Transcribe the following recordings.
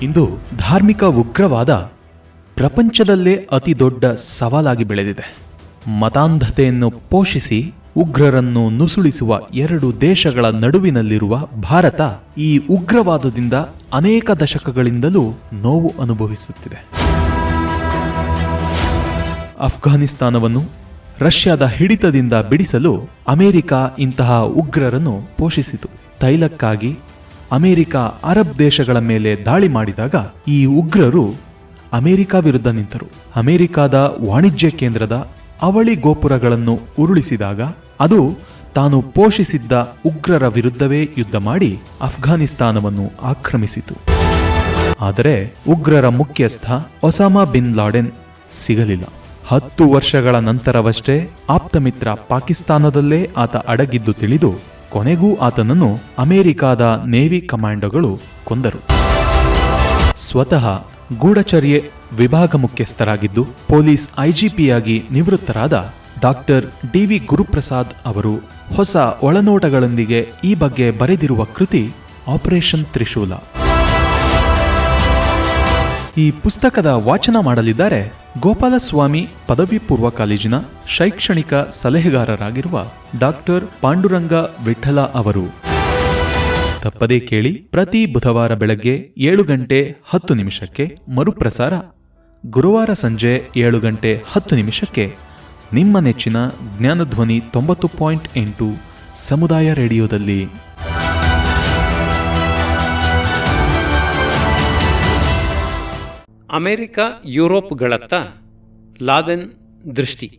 ಇಂದು ಧಾರ್ಮಿಕ ಉಗ್ರವಾದ ಪ್ರಪಂಚದಲ್ಲೇ ಅತಿ ದೊಡ್ಡ ಸವಾಲಾಗಿ ಬೆಳೆದಿದೆ. ಮತಾಂಧತೆಯನ್ನು ಪೋಷಿಸಿ ಉಗ್ರರನ್ನು ನುಸುಳಿಸುವ ಎರಡು ದೇಶಗಳ ನಡುವಿನಲ್ಲಿರುವ ಭಾರತ ಈ ಉಗ್ರವಾದದಿಂದ ಅನೇಕ ದಶಕಗಳಿಂದಲೂ ನೋವು ಅನುಭವಿಸುತ್ತಿದೆ. ಅಫ್ಘಾನಿಸ್ತಾನವನ್ನು ರಷ್ಯಾದ ಹಿಡಿತದಿಂದ ಬಿಡಿಸಲು ಅಮೆರಿಕ ಇಂತಹ ಉಗ್ರರನ್ನು ಪೋಷಿಸಿತು. ತೈಲಕ್ಕಾಗಿ ಅಮೆರಿಕ ಅರಬ್ ದೇಶಗಳ ಮೇಲೆ ದಾಳಿ ಮಾಡಿದಾಗ ಈ ಉಗ್ರರು ಅಮೆರಿಕ ವಿರುದ್ಧ ನಿಂತರು. ಅಮೆರಿಕದ ವಾಣಿಜ್ಯ ಕೇಂದ್ರದ ಅವಳಿ ಗೋಪುರಗಳನ್ನು ಉರುಳಿಸಿದಾಗ ಅದು ತಾನು ಪೋಷಿಸಿದ್ದ ಉಗ್ರರ ವಿರುದ್ಧವೇ ಯುದ್ಧ ಮಾಡಿ ಅಫ್ಘಾನಿಸ್ತಾನವನ್ನು ಆಕ್ರಮಿಸಿತು. ಆದರೆ ಉಗ್ರರ ಮುಖ್ಯಸ್ಥ ಒಸಾಮಾ ಬಿನ್ ಲಾಡೆನ್ ಸಿಗಲಿಲ್ಲ. 10 ವರ್ಷಗಳ ನಂತರವಷ್ಟೇ ಆಪ್ತಮಿತ್ರ ಪಾಕಿಸ್ತಾನದಲ್ಲೇ ಆತ ಅಡಗಿದ್ದು ತಿಳಿದು ಕೊನೆಗೂ ಆತನನ್ನು ಅಮೆರಿಕಾದ ನೇವಿ ಕಮಾಂಡೋಗಳು ಕೊಂದರು. ಸ್ವತಃ ಗೂಢಚರ್ಯೆ ವಿಭಾಗ ಮುಖ್ಯಸ್ಥರಾಗಿದ್ದು ಪೊಲೀಸ್ ಐಜಿಪಿಯಾಗಿ ನಿವೃತ್ತರಾದ ಡಾಕ್ಟರ್ ಡಿ.ವಿ. ಗುರುಪ್ರಸಾದ್ ಅವರು ಹೊಸ ಒಳನೋಟಗಳೊಂದಿಗೆ ಈ ಬಗ್ಗೆ ಬರೆದಿರುವ ಕೃತಿ ಆಪರೇಷನ್ ತ್ರಿಶೂಲ. ಈ ಪುಸ್ತಕದ ವಾಚನ ಮಾಡಲಿದ್ದಾರೆ ಗೋಪಾಲಸ್ವಾಮಿ ಪದವಿ ಪೂರ್ವ ಕಾಲೇಜಿನ ಶೈಕ್ಷಣಿಕ ಸಲಹೆಗಾರರಾಗಿರುವ ಡಾಕ್ಟರ್ ಪಾಂಡುರಂಗ ವಿಠಲ ಅವರು. ತಪ್ಪದೇ ಕೇಳಿ. ಪ್ರತಿ ಬುಧವಾರ ಬೆಳಗ್ಗೆ 7:10 ಮರುಪ್ರಸಾರ ಗುರುವಾರ ಸಂಜೆ 7:10 ನಿಮ್ಮ ನೆಚ್ಚಿನ ಜ್ಞಾನಧ್ವನಿ 90.8 ಸಮುದಾಯ ರೇಡಿಯೋದಲ್ಲಿ. ಅಮೆರಿಕ ಯುರೋಪ್ಗಳತ್ತ ಲಾದೆನ್ ದೃಷ್ಟಿ.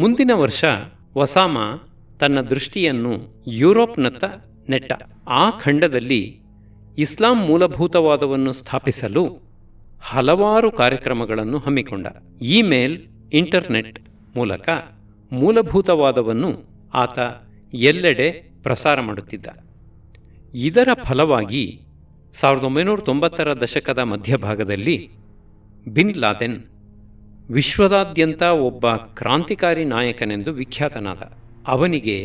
ಮುಂದಿನ ವರ್ಷ ಒಸಾಮಾ ತನ್ನ ದೃಷ್ಟಿಯನ್ನು ಯುರೋಪ್ನತ್ತ ನೆಟ್ಟ. ಆ ಖಂಡದಲ್ಲಿ ಇಸ್ಲಾಂ ಮೂಲಭೂತವಾದವನ್ನು ಸ್ಥಾಪಿಸಲು ಹಲವಾರು ಕಾರ್ಯಕ್ರಮಗಳನ್ನು ಹಮ್ಮಿಕೊಂಡ. ಇಮೇಲ್, ಇಂಟರ್ನೆಟ್ ಮೂಲಕ ಮೂಲಭೂತವಾದವನ್ನು ಆತ ಎಲ್ಲೆಡೆ ಪ್ರಸಾರ ಮಾಡುತ್ತಿದ್ದ. ಇದರ ಫಲವಾಗಿ 1990ರ ದಶಕದ ಮಧ್ಯಭಾಗದಲ್ಲಿ ಬಿನ್ ಲಾದೆನ್ ವಿಶ್ವದಾದ್ಯಂತ ಒಬ್ಬ ಕ್ರಾಂತಿಕಾರಿ ನಾಯಕನೆಂದು ವಿಖ್ಯಾತನಾದ. ಅವನಿಗೆ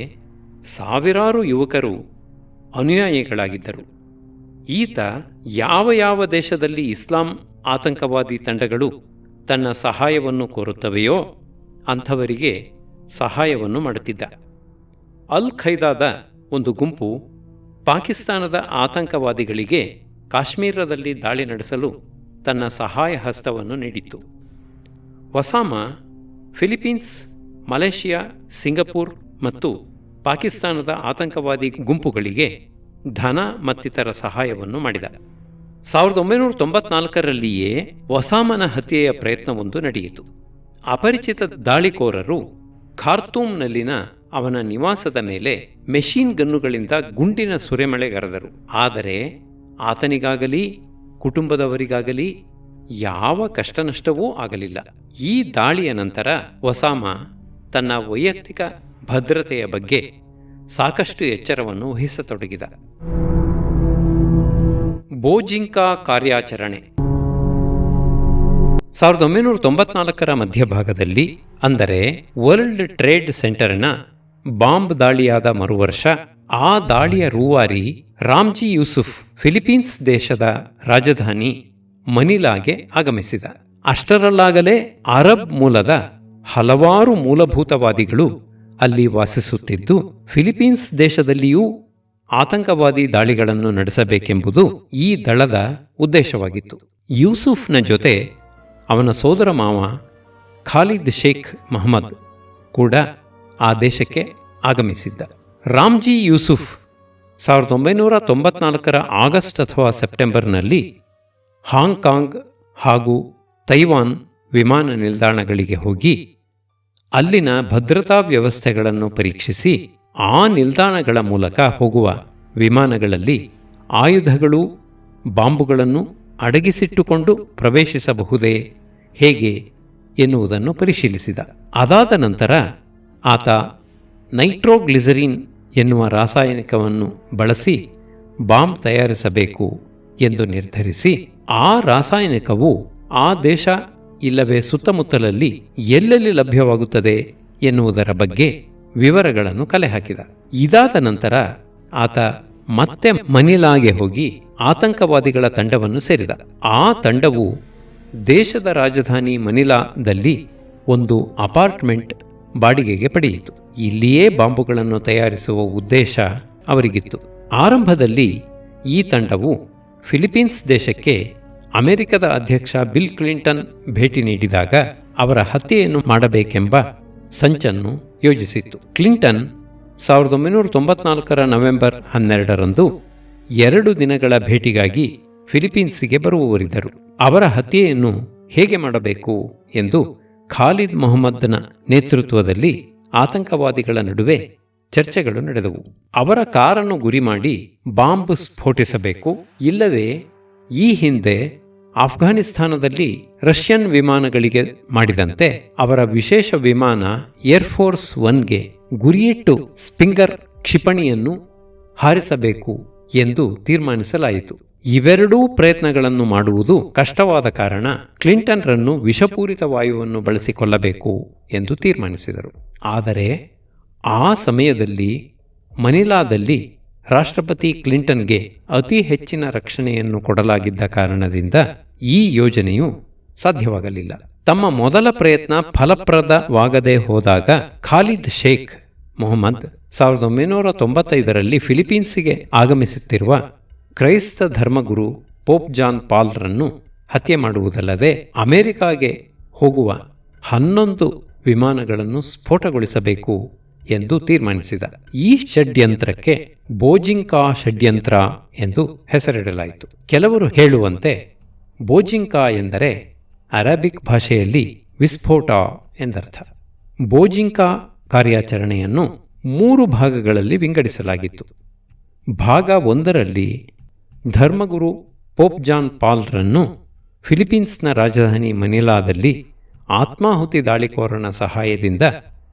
ಸಾವಿರಾರು ಯುವಕರು ಅನುಯಾಯಿಗಳಾಗಿದ್ದರು. ಈತ ಯಾವ ದೇಶದಲ್ಲಿ ಇಸ್ಲಾಂ ಆತಂಕವಾದಿ ತಂಡಗಳು ತನ್ನ ಸಹಾಯವನ್ನು ಕೋರುತ್ತವೆಯೋ ಅಂಥವರಿಗೆ ಸಹಾಯವನ್ನು ಮಾಡುತ್ತಿದ್ದ. ಅಲ್ ಖೈದಾದ ಒಂದು ಗುಂಪು ಪಾಕಿಸ್ತಾನದ ಆತಂಕವಾದಿಗಳಿಗೆ ಕಾಶ್ಮೀರದಲ್ಲಿ ದಾಳಿ ನಡೆಸಲು ತನ್ನ ಸಹಾಯ ಹಸ್ತವನ್ನು ನೀಡಿತ್ತು. ಒಸಾಮಾ ಫಿಲಿಪೀನ್ಸ್, ಮಲೇಷಿಯಾ, ಸಿಂಗಪೂರ್ ಮತ್ತು ಪಾಕಿಸ್ತಾನದ ಆತಂಕವಾದಿ ಗುಂಪುಗಳಿಗೆ ಧನ ಮತ್ತಿತರ ಸಹಾಯವನ್ನು ಮಾಡಿದ. 1994ರಲ್ಲಿಯೇ ಒಸಾಮನ ಹತ್ಯೆಯ ಪ್ರಯತ್ನವೊಂದು ನಡೆಯಿತು. ಅಪರಿಚಿತ ದಾಳಿಕೋರರು ಖಾರ್ತೂಮ್ನಲ್ಲಿನ ಅವನ ನಿವಾಸದ ಮೇಲೆ ಮೆಷಿನ್ ಗನ್ನುಗಳಿಂದ ಗುಂಡಿನ ಸುರೆಮಳೆಗರೆದರು. ಆದರೆ ಆತನಿಗಾಗಲಿ ಕುಟುಂಬದವರಿಗಾಗಲಿ ಯಾವ ಕಷ್ಟನಷ್ಟವೂ ಆಗಲಿಲ್ಲ. ಈ ದಾಳಿಯ ನಂತರ ಒಸಾಮಾ ತನ್ನ ವೈಯಕ್ತಿಕ ಭದ್ರತೆಯ ಬಗ್ಗೆ ಸಾಕಷ್ಟು ಎಚ್ಚರವನ್ನು ವಹಿಸತೊಡಗಿದ. ಬೋಜಿಂಕಾ ಕಾರ್ಯಾಚರಣೆ 1994ರ ಮಧ್ಯಭಾಗದಲ್ಲಿ, ಅಂದರೆ ವರ್ಲ್ಡ್ ಟ್ರೇಡ್ ಸೆಂಟರ್ನ ಬಾಂಬ್ ದಾಳಿಯಾದ ಮರುವರ್ಷ ಆ ದಾಳಿಯ ರೂವಾರಿ ರಾಮ್ಜಿ ಯೂಸುಫ್ ಫಿಲಿಪೀನ್ಸ್ ದೇಶದ ರಾಜಧಾನಿ ಮನಿಲಾಗೆ ಆಗಮಿಸಿದ. ಅಷ್ಟರಲ್ಲಾಗಲೇ ಅರಬ್ ಮೂಲದ ಹಲವಾರು ಮೂಲಭೂತವಾದಿಗಳು ಅಲ್ಲಿ ವಾಸಿಸುತ್ತಿದ್ದು ಫಿಲಿಪೀನ್ಸ್ ದೇಶದಲ್ಲಿಯೂ ಆತಂಕವಾದಿ ದಾಳಿಗಳನ್ನು ನಡೆಸಬೇಕೆಂಬುದು ಈ ದಳದ ಉದ್ದೇಶವಾಗಿತ್ತು. ಯೂಸುಫ್ನ ಜೊತೆ ಅವನ ಸೋದರ ಮಾವ ಖಾಲಿದ್ ಶೇಖ್ ಮಹಮ್ಮದ್ ಕೂಡ ಆ ದೇಶಕ್ಕೆ ಆಗಮಿಸಿದ್ದ. ರಾಮ್ಜಿ ಯೂಸುಫ್ 1994ರ ಆಗಸ್ಟ್ ಅಥವಾ ಸೆಪ್ಟೆಂಬರ್ನಲ್ಲಿ ಹಾಂಗ್ಕಾಂಗ್ ಹಾಗೂ ತೈವಾನ್ ವಿಮಾನ ನಿಲ್ದಾಣಗಳಿಗೆ ಹೋಗಿ ಅಲ್ಲಿನ ಭದ್ರತಾ ವ್ಯವಸ್ಥೆಗಳನ್ನು ಪರೀಕ್ಷಿಸಿ ಆ ನಿಲ್ದಾಣಗಳ ಮೂಲಕ ಹೋಗುವ ವಿಮಾನಗಳಲ್ಲಿ ಆಯುಧಗಳು, ಬಾಂಬುಗಳನ್ನು ಅಡಗಿಸಿಟ್ಟುಕೊಂಡು ಪ್ರವೇಶಿಸಬಹುದೇ, ಹೇಗೆ ಎನ್ನುವುದನ್ನು ಪರಿಶೀಲಿಸಿದ. ಅದಾದ ನಂತರ ಆತ ನೈಟ್ರೋಗ್ಲಿಸರಿನ್ ಎನ್ನುವ ರಾಸಾಯನಿಕವನ್ನು ಬಳಸಿ ಬಾಂಬ್ ತಯಾರಿಸಬೇಕು ಎಂದು ನಿರ್ಧರಿಸಿ ಆ ರಾಸಾಯನಿಕವು ಆ ದೇಶ ಇಲ್ಲವೇ ಸುತ್ತಮುತ್ತಲಲ್ಲಿ ಎಲ್ಲೆಲ್ಲಿ ಲಭ್ಯವಾಗುತ್ತದೆ ಎನ್ನುವುದರ ಬಗ್ಗೆ ವಿವರಗಳನ್ನು ಕಲೆ ಹಾಕಿದ. ಇದಾದ ನಂತರ ಆತ ಮತ್ತೆ ಮನಿಲಾಗೆ ಹೋಗಿ ಆತಂಕವಾದಿಗಳ ತಂಡವನ್ನು ಸೇರಿದ. ಆ ತಂಡವು ದೇಶದ ರಾಜಧಾನಿ ಮನಿಲಾದಲ್ಲಿ ಒಂದು ಅಪಾರ್ಟ್ಮೆಂಟ್ ಬಾಡಿಗೆಗೆ ಪಡೆಯಿತು. ಇಲ್ಲಿಯೇ ಬಾಂಬುಗಳನ್ನು ತಯಾರಿಸುವ ಉದ್ದೇಶ ಅವರಿಗಿತ್ತು. ಆರಂಭದಲ್ಲಿ ಈ ತಂಡವು ಫಿಲಿಪೀನ್ಸ್ ದೇಶಕ್ಕೆ ಅಮೆರಿಕದ ಅಧ್ಯಕ್ಷ ಬಿಲ್ ಕ್ಲಿಂಟನ್ ಭೇಟಿ ನೀಡಿದಾಗ ಅವರ ಹತ್ಯೆಯನ್ನು ಮಾಡಬೇಕೆಂಬ ಸಂಚನ್ನು ಯೋಜಿಸಿತ್ತು. ಕ್ಲಿಂಟನ್ 1994 ನವೆಂಬರ್ 12ರಂದು 2 ದಿನಗಳ ಭೇಟಿಗಾಗಿ ಫಿಲಿಪೀನ್ಸಿಗೆ ಬರುವವರಿದ್ದರು. ಅವರ ಹತ್ಯೆಯನ್ನು ಹೇಗೆ ಮಾಡಬೇಕು ಎಂದು ಖಾಲಿದ್ ಮೊಹಮ್ಮದ್ನ ನೇತೃತ್ವದಲ್ಲಿ ಆತಂಕವಾದಿಗಳ ನಡುವೆ ಚರ್ಚೆಗಳು ನಡೆದವು. ಅವರ ಕಾರನ್ನು ಗುರಿ ಮಾಡಿ ಬಾಂಬ್ ಸ್ಫೋಟಿಸಬೇಕು, ಇಲ್ಲವೇ ಈ ಹಿಂದೆ ಆಫ್ಘಾನಿಸ್ತಾನದಲ್ಲಿ ರಷ್ಯನ್ ವಿಮಾನಗಳಿಗೆ ಮಾಡಿದಂತೆ ಅವರ ವಿಶೇಷ ವಿಮಾನ ಏರ್ಫೋರ್ಸ್ 1ಗೆ ಗುರಿಯಿಟ್ಟು ಸ್ಪಿಂಗರ್ ಕ್ಷಿಪಣಿಯನ್ನು ಹಾರಿಸಬೇಕು ಎಂದು ತೀರ್ಮಾನಿಸಲಾಯಿತು. ಇವೆರಡೂ ಪ್ರಯತ್ನಗಳನ್ನು ಮಾಡುವುದು ಕಷ್ಟವಾದ ಕಾರಣ ಕ್ಲಿಂಟನ್ರನ್ನು ವಿಷಪೂರಿತ ವಾಯುವನ್ನು ಬಳಸಿಕೊಳ್ಳಬೇಕು ಎಂದು ತೀರ್ಮಾನಿಸಿದರು. ಆದರೆ ಆ ಸಮಯದಲ್ಲಿ ಮನಿಲಾದಲ್ಲಿ ರಾಷ್ಟ್ರಪತಿ ಕ್ಲಿಂಟನ್ಗೆ ಅತಿ ಹೆಚ್ಚಿನ ರಕ್ಷಣೆಯನ್ನು ಕೊಡಲಾಗಿದ್ದ ಕಾರಣದಿಂದ ಈ ಯೋಜನೆಯು ಸಾಧ್ಯವಾಗಲಿಲ್ಲ. ತಮ್ಮ ಮೊದಲ ಪ್ರಯತ್ನ ಫಲಪ್ರದವಾಗದೆ ಹೋದಾಗ ಖಾಲಿದ್ ಶೇಖ್ ಮೊಹಮ್ಮದ್ 1995ರಲ್ಲಿ ಫಿಲಿಪೀನ್ಸಿಗೆ ಆಗಮಿಸುತ್ತಿರುವ ಕ್ರೈಸ್ತ ಧರ್ಮಗುರು ಪೋಪ್ ಜಾನ್ ಪಾಲ್ರನ್ನು ಹತ್ಯೆ ಮಾಡುವುದಲ್ಲದೆ ಅಮೆರಿಕಾಗೆ ಹೋಗುವ 11 ವಿಮಾನಗಳನ್ನು ಸ್ಫೋಟಗೊಳಿಸಬೇಕು ಎಂದು ತೀರ್ಮಾನಿಸಿದ. ಈ ಷಡ್ಯಂತ್ರಕ್ಕೆ ಬೋಜಿಂಕಾ ಷಡ್ಯಂತ್ರ ಎಂದು ಹೆಸರಿಡಲಾಯಿತು. ಕೆಲವರು ಹೇಳುವಂತೆ ಬೋಜಿಂಕಾ ಎಂದರೆ ಅರಬಿಕ್ ಭಾಷೆಯಲ್ಲಿ ವಿಸ್ಫೋಟ ಎಂದರ್ಥ. ಬೋಜಿಂಕಾ ಕಾರ್ಯಾಚರಣೆಯನ್ನು 3 ಭಾಗಗಳಲ್ಲಿ ವಿಂಗಡಿಸಲಾಗಿತ್ತು. ಭಾಗ 1ರಲ್ಲಿ ಧರ್ಮಗುರು ಪೋಪ್ ಜಾನ್ ಪಾಲ್ರನ್ನು ಫಿಲಿಪೀನ್ಸ್ನ ರಾಜಧಾನಿ ಮನಿಲಾದಲ್ಲಿ ಆತ್ಮಾಹುತಿ ದಾಳಿಕೋರನ ಸಹಾಯದಿಂದ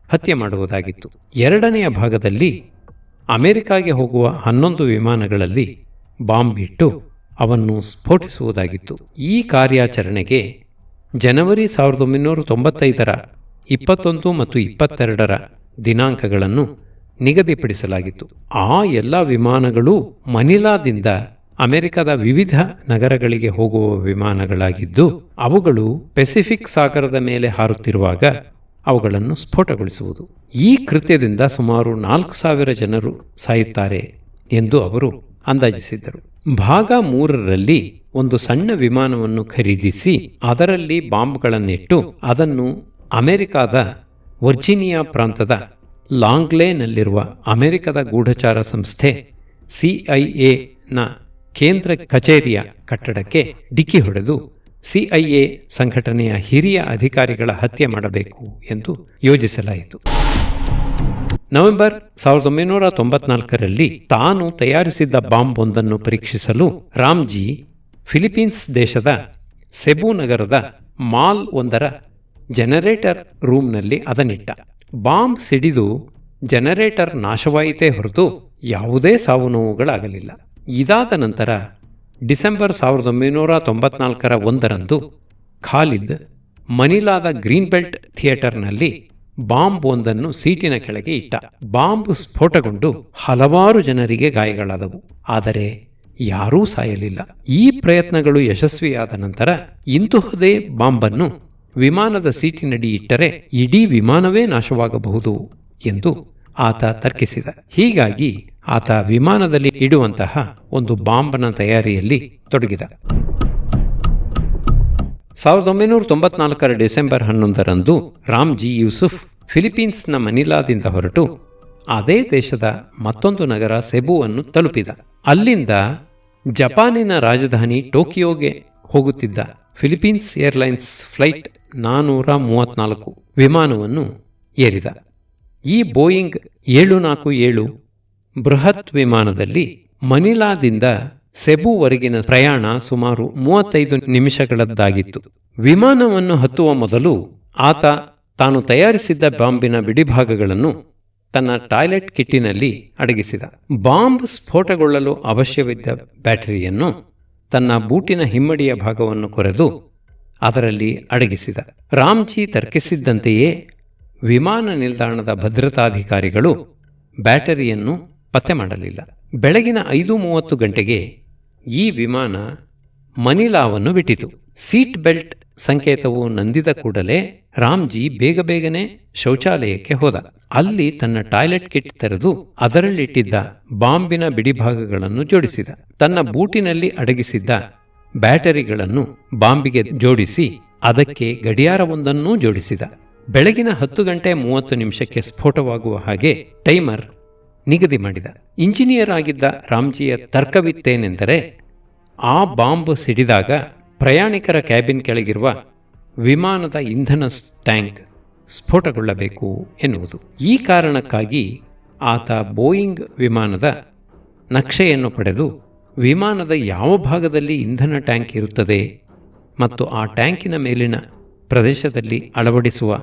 ಹತ್ಯೆ ಮಾಡುವುದಾಗಿತ್ತು. 2ನೆಯ ಭಾಗದಲ್ಲಿ ಅಮೆರಿಕಾಗೆ ಹೋಗುವ 11 ವಿಮಾನಗಳಲ್ಲಿ ಬಾಂಬ್ ಇಟ್ಟು ಅವನ್ನು ಸ್ಫೋಟಿಸುವುದಾಗಿತ್ತು. ಈ ಕಾರ್ಯಾಚರಣೆಗೆ ಜನವರಿ 1995ರ 21 ಮತ್ತು 22ರ ದಿನಾಂಕಗಳನ್ನು ನಿಗದಿಪಡಿಸಲಾಗಿತ್ತು. ಆ ಎಲ್ಲ ವಿಮಾನಗಳೂ ಮನಿಲಾದಿಂದ ಅಮೆರಿಕದ ವಿವಿಧ ನಗರಗಳಿಗೆ ಹೋಗುವ ವಿಮಾನಗಳಾಗಿದ್ದು ಅವುಗಳು ಪೆಸಿಫಿಕ್ ಸಾಗರದ ಮೇಲೆ ಹಾರುತ್ತಿರುವಾಗ ಅವುಗಳನ್ನು ಸ್ಫೋಟಗೊಳಿಸುವುದು. ಈ ಕೃತ್ಯದಿಂದ ಸುಮಾರು 4,000 ಜನರು ಸಾಯುತ್ತಾರೆ ಎಂದು ಅವರು ಅಂದಾಜಿಸಿದ್ದರು. ಭಾಗ 3ರಲ್ಲಿ ಒಂದು ಸಣ್ಣ ವಿಮಾನವನ್ನು ಖರೀದಿಸಿ ಅದರಲ್ಲಿ ಬಾಂಬ್ಗಳನ್ನಿಟ್ಟು ಅದನ್ನು ಅಮೆರಿಕಾದ ವರ್ಜೀನಿಯಾ ಪ್ರಾಂತದ ಲಾಂಗ್ಲೇನಲ್ಲಿರುವ ಅಮೆರಿಕದ ಗೂಢಚಾರ ಸಂಸ್ಥೆ ಸಿಐಎನ ಕೇಂದ್ರ ಕಚೇರಿಯ ಕಟ್ಟಡಕ್ಕೆ ಡಿಕ್ಕಿ ಹೊಡೆದು ಸಿಐಎ ಸಂಘಟನೆಯ ಹಿರಿಯ ಅಧಿಕಾರಿಗಳ ಹತ್ಯೆ ಮಾಡಬೇಕು ಎಂದು ಯೋಜಿಸಲಾಯಿತು. ನವೆಂಬರ್ 1994ರಲ್ಲಿ ತಾನು ತಯಾರಿಸಿದ್ದ ಬಾಂಬ್ ಒಂದನ್ನು ಪರೀಕ್ಷಿಸಲು ರಾಮ್ಜಿ ಫಿಲಿಪೀನ್ಸ್ ದೇಶದ ಸೆಬು ನಗರದ ಮಾಲ್ 1ರ ಜನರೇಟರ್ ರೂಮ್ನಲ್ಲಿ ಅದನ್ನಿಟ್ಟ. ಬಾಂಬ್ ಸಿಡಿದು ಜನರೇಟರ್ ನಾಶವಾಯಿತೇ ಹೊರತು ಯಾವುದೇ ಸಾವು ನೋವುಗಳಾಗಲಿಲ್ಲ. ಇದಾದ ನಂತರ ಡಿಸೆಂಬರ್ 1994ರ 1ರಂದು ಖಾಲಿದ್ ಮನಿಲಾದ ಗ್ರೀನ್ ಬೆಲ್ಟ್ ಥಿಯೇಟರ್ನಲ್ಲಿ ಬಾಂಬ್ ಒಂದನ್ನು ಸೀಟಿನ ಕೆಳಗೆ ಇಟ್ಟ. ಬಾಂಬ್ ಸ್ಫೋಟಗೊಂಡು ಹಲವಾರು ಜನರಿಗೆ ಗಾಯಗಳಾದವು. ಆದರೆ ಯಾರೂ ಸಾಯಲಿಲ್ಲ. ಈ ಪ್ರಯತ್ನಗಳು ಯಶಸ್ವಿಯಾದ ನಂತರ ಇಂತಹುದೇ ಬಾಂಬನ್ನು ವಿಮಾನದ ಸೀಟಿನಡಿ ಇಟ್ಟರೆ ಇಡೀ ವಿಮಾನವೇ ನಾಶವಾಗಬಹುದು ಎಂದು ಆತ ತರ್ಕಿಸಿದ. ಹೀಗಾಗಿ ಆತ ವಿಮಾನದಲ್ಲಿ ಇಡುವಂತಹ ಒಂದು ಬಾಂಬನ ತಯಾರಿಯಲ್ಲಿ ತೊಡಗಿದ. 1994ರ ಡಿಸೆಂಬರ್ 11ರಂದು ರಾಮ್ಜಿ ಯೂಸುಫ್ ಫಿಲಿಪೀನ್ಸ್ನ ಮನಿಲಾದಿಂದ ಹೊರಟು ಅದೇ ದೇಶದ ಮತ್ತೊಂದು ನಗರ ಸೆಬುವನ್ನು ತಲುಪಿದ. ಅಲ್ಲಿಂದ ಜಪಾನಿನ ರಾಜಧಾನಿ ಟೋಕಿಯೋಗೆ ಹೋಗುತ್ತಿದ್ದ ಫಿಲಿಪೀನ್ಸ್ ಏರ್ಲೈನ್ಸ್ ಫ್ಲೈಟ್ 434 ವಿಮಾನವನ್ನು ಏರಿದ. ಈ ಬೋಯಿಂಗ್ 747 ಬೃಹತ್ ವಿಮಾನದಲ್ಲಿ ಮನಿಲಾದಿಂದ ಸೆಬುವರೆಗಿನ ಪ್ರಯಾಣ ಸುಮಾರು 35 ನಿಮಿಷಗಳದ್ದಾಗಿತ್ತು. ವಿಮಾನವನ್ನು ಹತ್ತುವ ಮೊದಲು ಆತ ತಾನು ತಯಾರಿಸಿದ್ದ ಬಾಂಬಿನ ಬಿಡಿಭಾಗಗಳನ್ನು ತನ್ನ ಟಾಯ್ಲೆಟ್ ಕಿಟ್ಟಿನಲ್ಲಿ ಅಡಗಿಸಿದ. ಬಾಂಬ್ ಸ್ಫೋಟಗೊಳ್ಳಲು ಅವಶ್ಯವಿದ್ದ ಬ್ಯಾಟರಿಯನ್ನು ತನ್ನ ಬೂಟಿನ ಹಿಮ್ಮಡಿಯ ಭಾಗವನ್ನು ಕೊರೆದು ಅದರಲ್ಲಿ ಅಡಗಿಸಿದ. ರಾಮ್ಜಿ ತರ್ಕಿಸಿದ್ದಂತೆಯೇ ವಿಮಾನ ನಿಲ್ದಾಣದ ಭದ್ರತಾಧಿಕಾರಿಗಳು ಬ್ಯಾಟರಿಯನ್ನು ಪತ್ತೆ ಮಾಡಲಿಲ್ಲ. ಬೆಳಗಿನ 5:30 ಗಂಟೆಗೆ ಈ ವಿಮಾನ ಮನಿಲಾವನ್ನು ಬಿಟ್ಟಿತು. ಸೀಟ್ ಬೆಲ್ಟ್ ಸಂಕೇತವು ನಂದಿದ ಕೂಡಲೇ ರಾಮ್ಜಿ ಬೇಗನೆ ಶೌಚಾಲಯಕ್ಕೆ ಹೋದ. ಅಲ್ಲಿ ತನ್ನ ಟಾಯ್ಲೆಟ್ ಕಿಟ್ ತೆರೆದು ಅದರಲ್ಲಿಟ್ಟಿದ್ದ ಬಾಂಬಿನ ಬಿಡಿಭಾಗಗಳನ್ನು ಜೋಡಿಸಿದ. ತನ್ನ ಬೂಟಿನಲ್ಲಿ ಅಡಗಿಸಿದ್ದ ಬ್ಯಾಟರಿಗಳನ್ನು ಬಾಂಬಿಗೆ ಜೋಡಿಸಿ ಅದಕ್ಕೆ ಗಡಿಯಾರವೊಂದನ್ನೂ ಜೋಡಿಸಿದ. ಬೆಳಗಿನ 10:30 ಸ್ಫೋಟವಾಗುವ ಹಾಗೆ ಟೈಮರ್ ನಿಗದಿ ಮಾಡಿದ. ಇಂಜಿನಿಯರ್ ಆಗಿದ್ದ ರಾಮ್ಜಿಯ ತರ್ಕವಿತ್ತೇನೆಂದರೆ, ಆ ಬಾಂಬ್ ಸಿಡಿದಾಗ ಪ್ರಯಾಣಿಕರ ಕ್ಯಾಬಿನ್ ಕೆಳಗಿರುವ ವಿಮಾನದ ಇಂಧನ ಟ್ಯಾಂಕ್ ಸ್ಫೋಟಗೊಳ್ಳಬೇಕು ಎನ್ನುವುದು. ಈ ಕಾರಣಕ್ಕಾಗಿ ಆತ ಬೋಯಿಂಗ್ ವಿಮಾನದ ನಕ್ಷೆಯನ್ನು ಪಡೆದು ವಿಮಾನದ ಯಾವ ಭಾಗದಲ್ಲಿ ಇಂಧನ ಟ್ಯಾಂಕ್ ಇರುತ್ತದೆ ಮತ್ತು ಆ ಟ್ಯಾಂಕಿನ ಮೇಲಿನ ಪ್ರದೇಶದಲ್ಲಿ ಅಳವಡಿಸುವ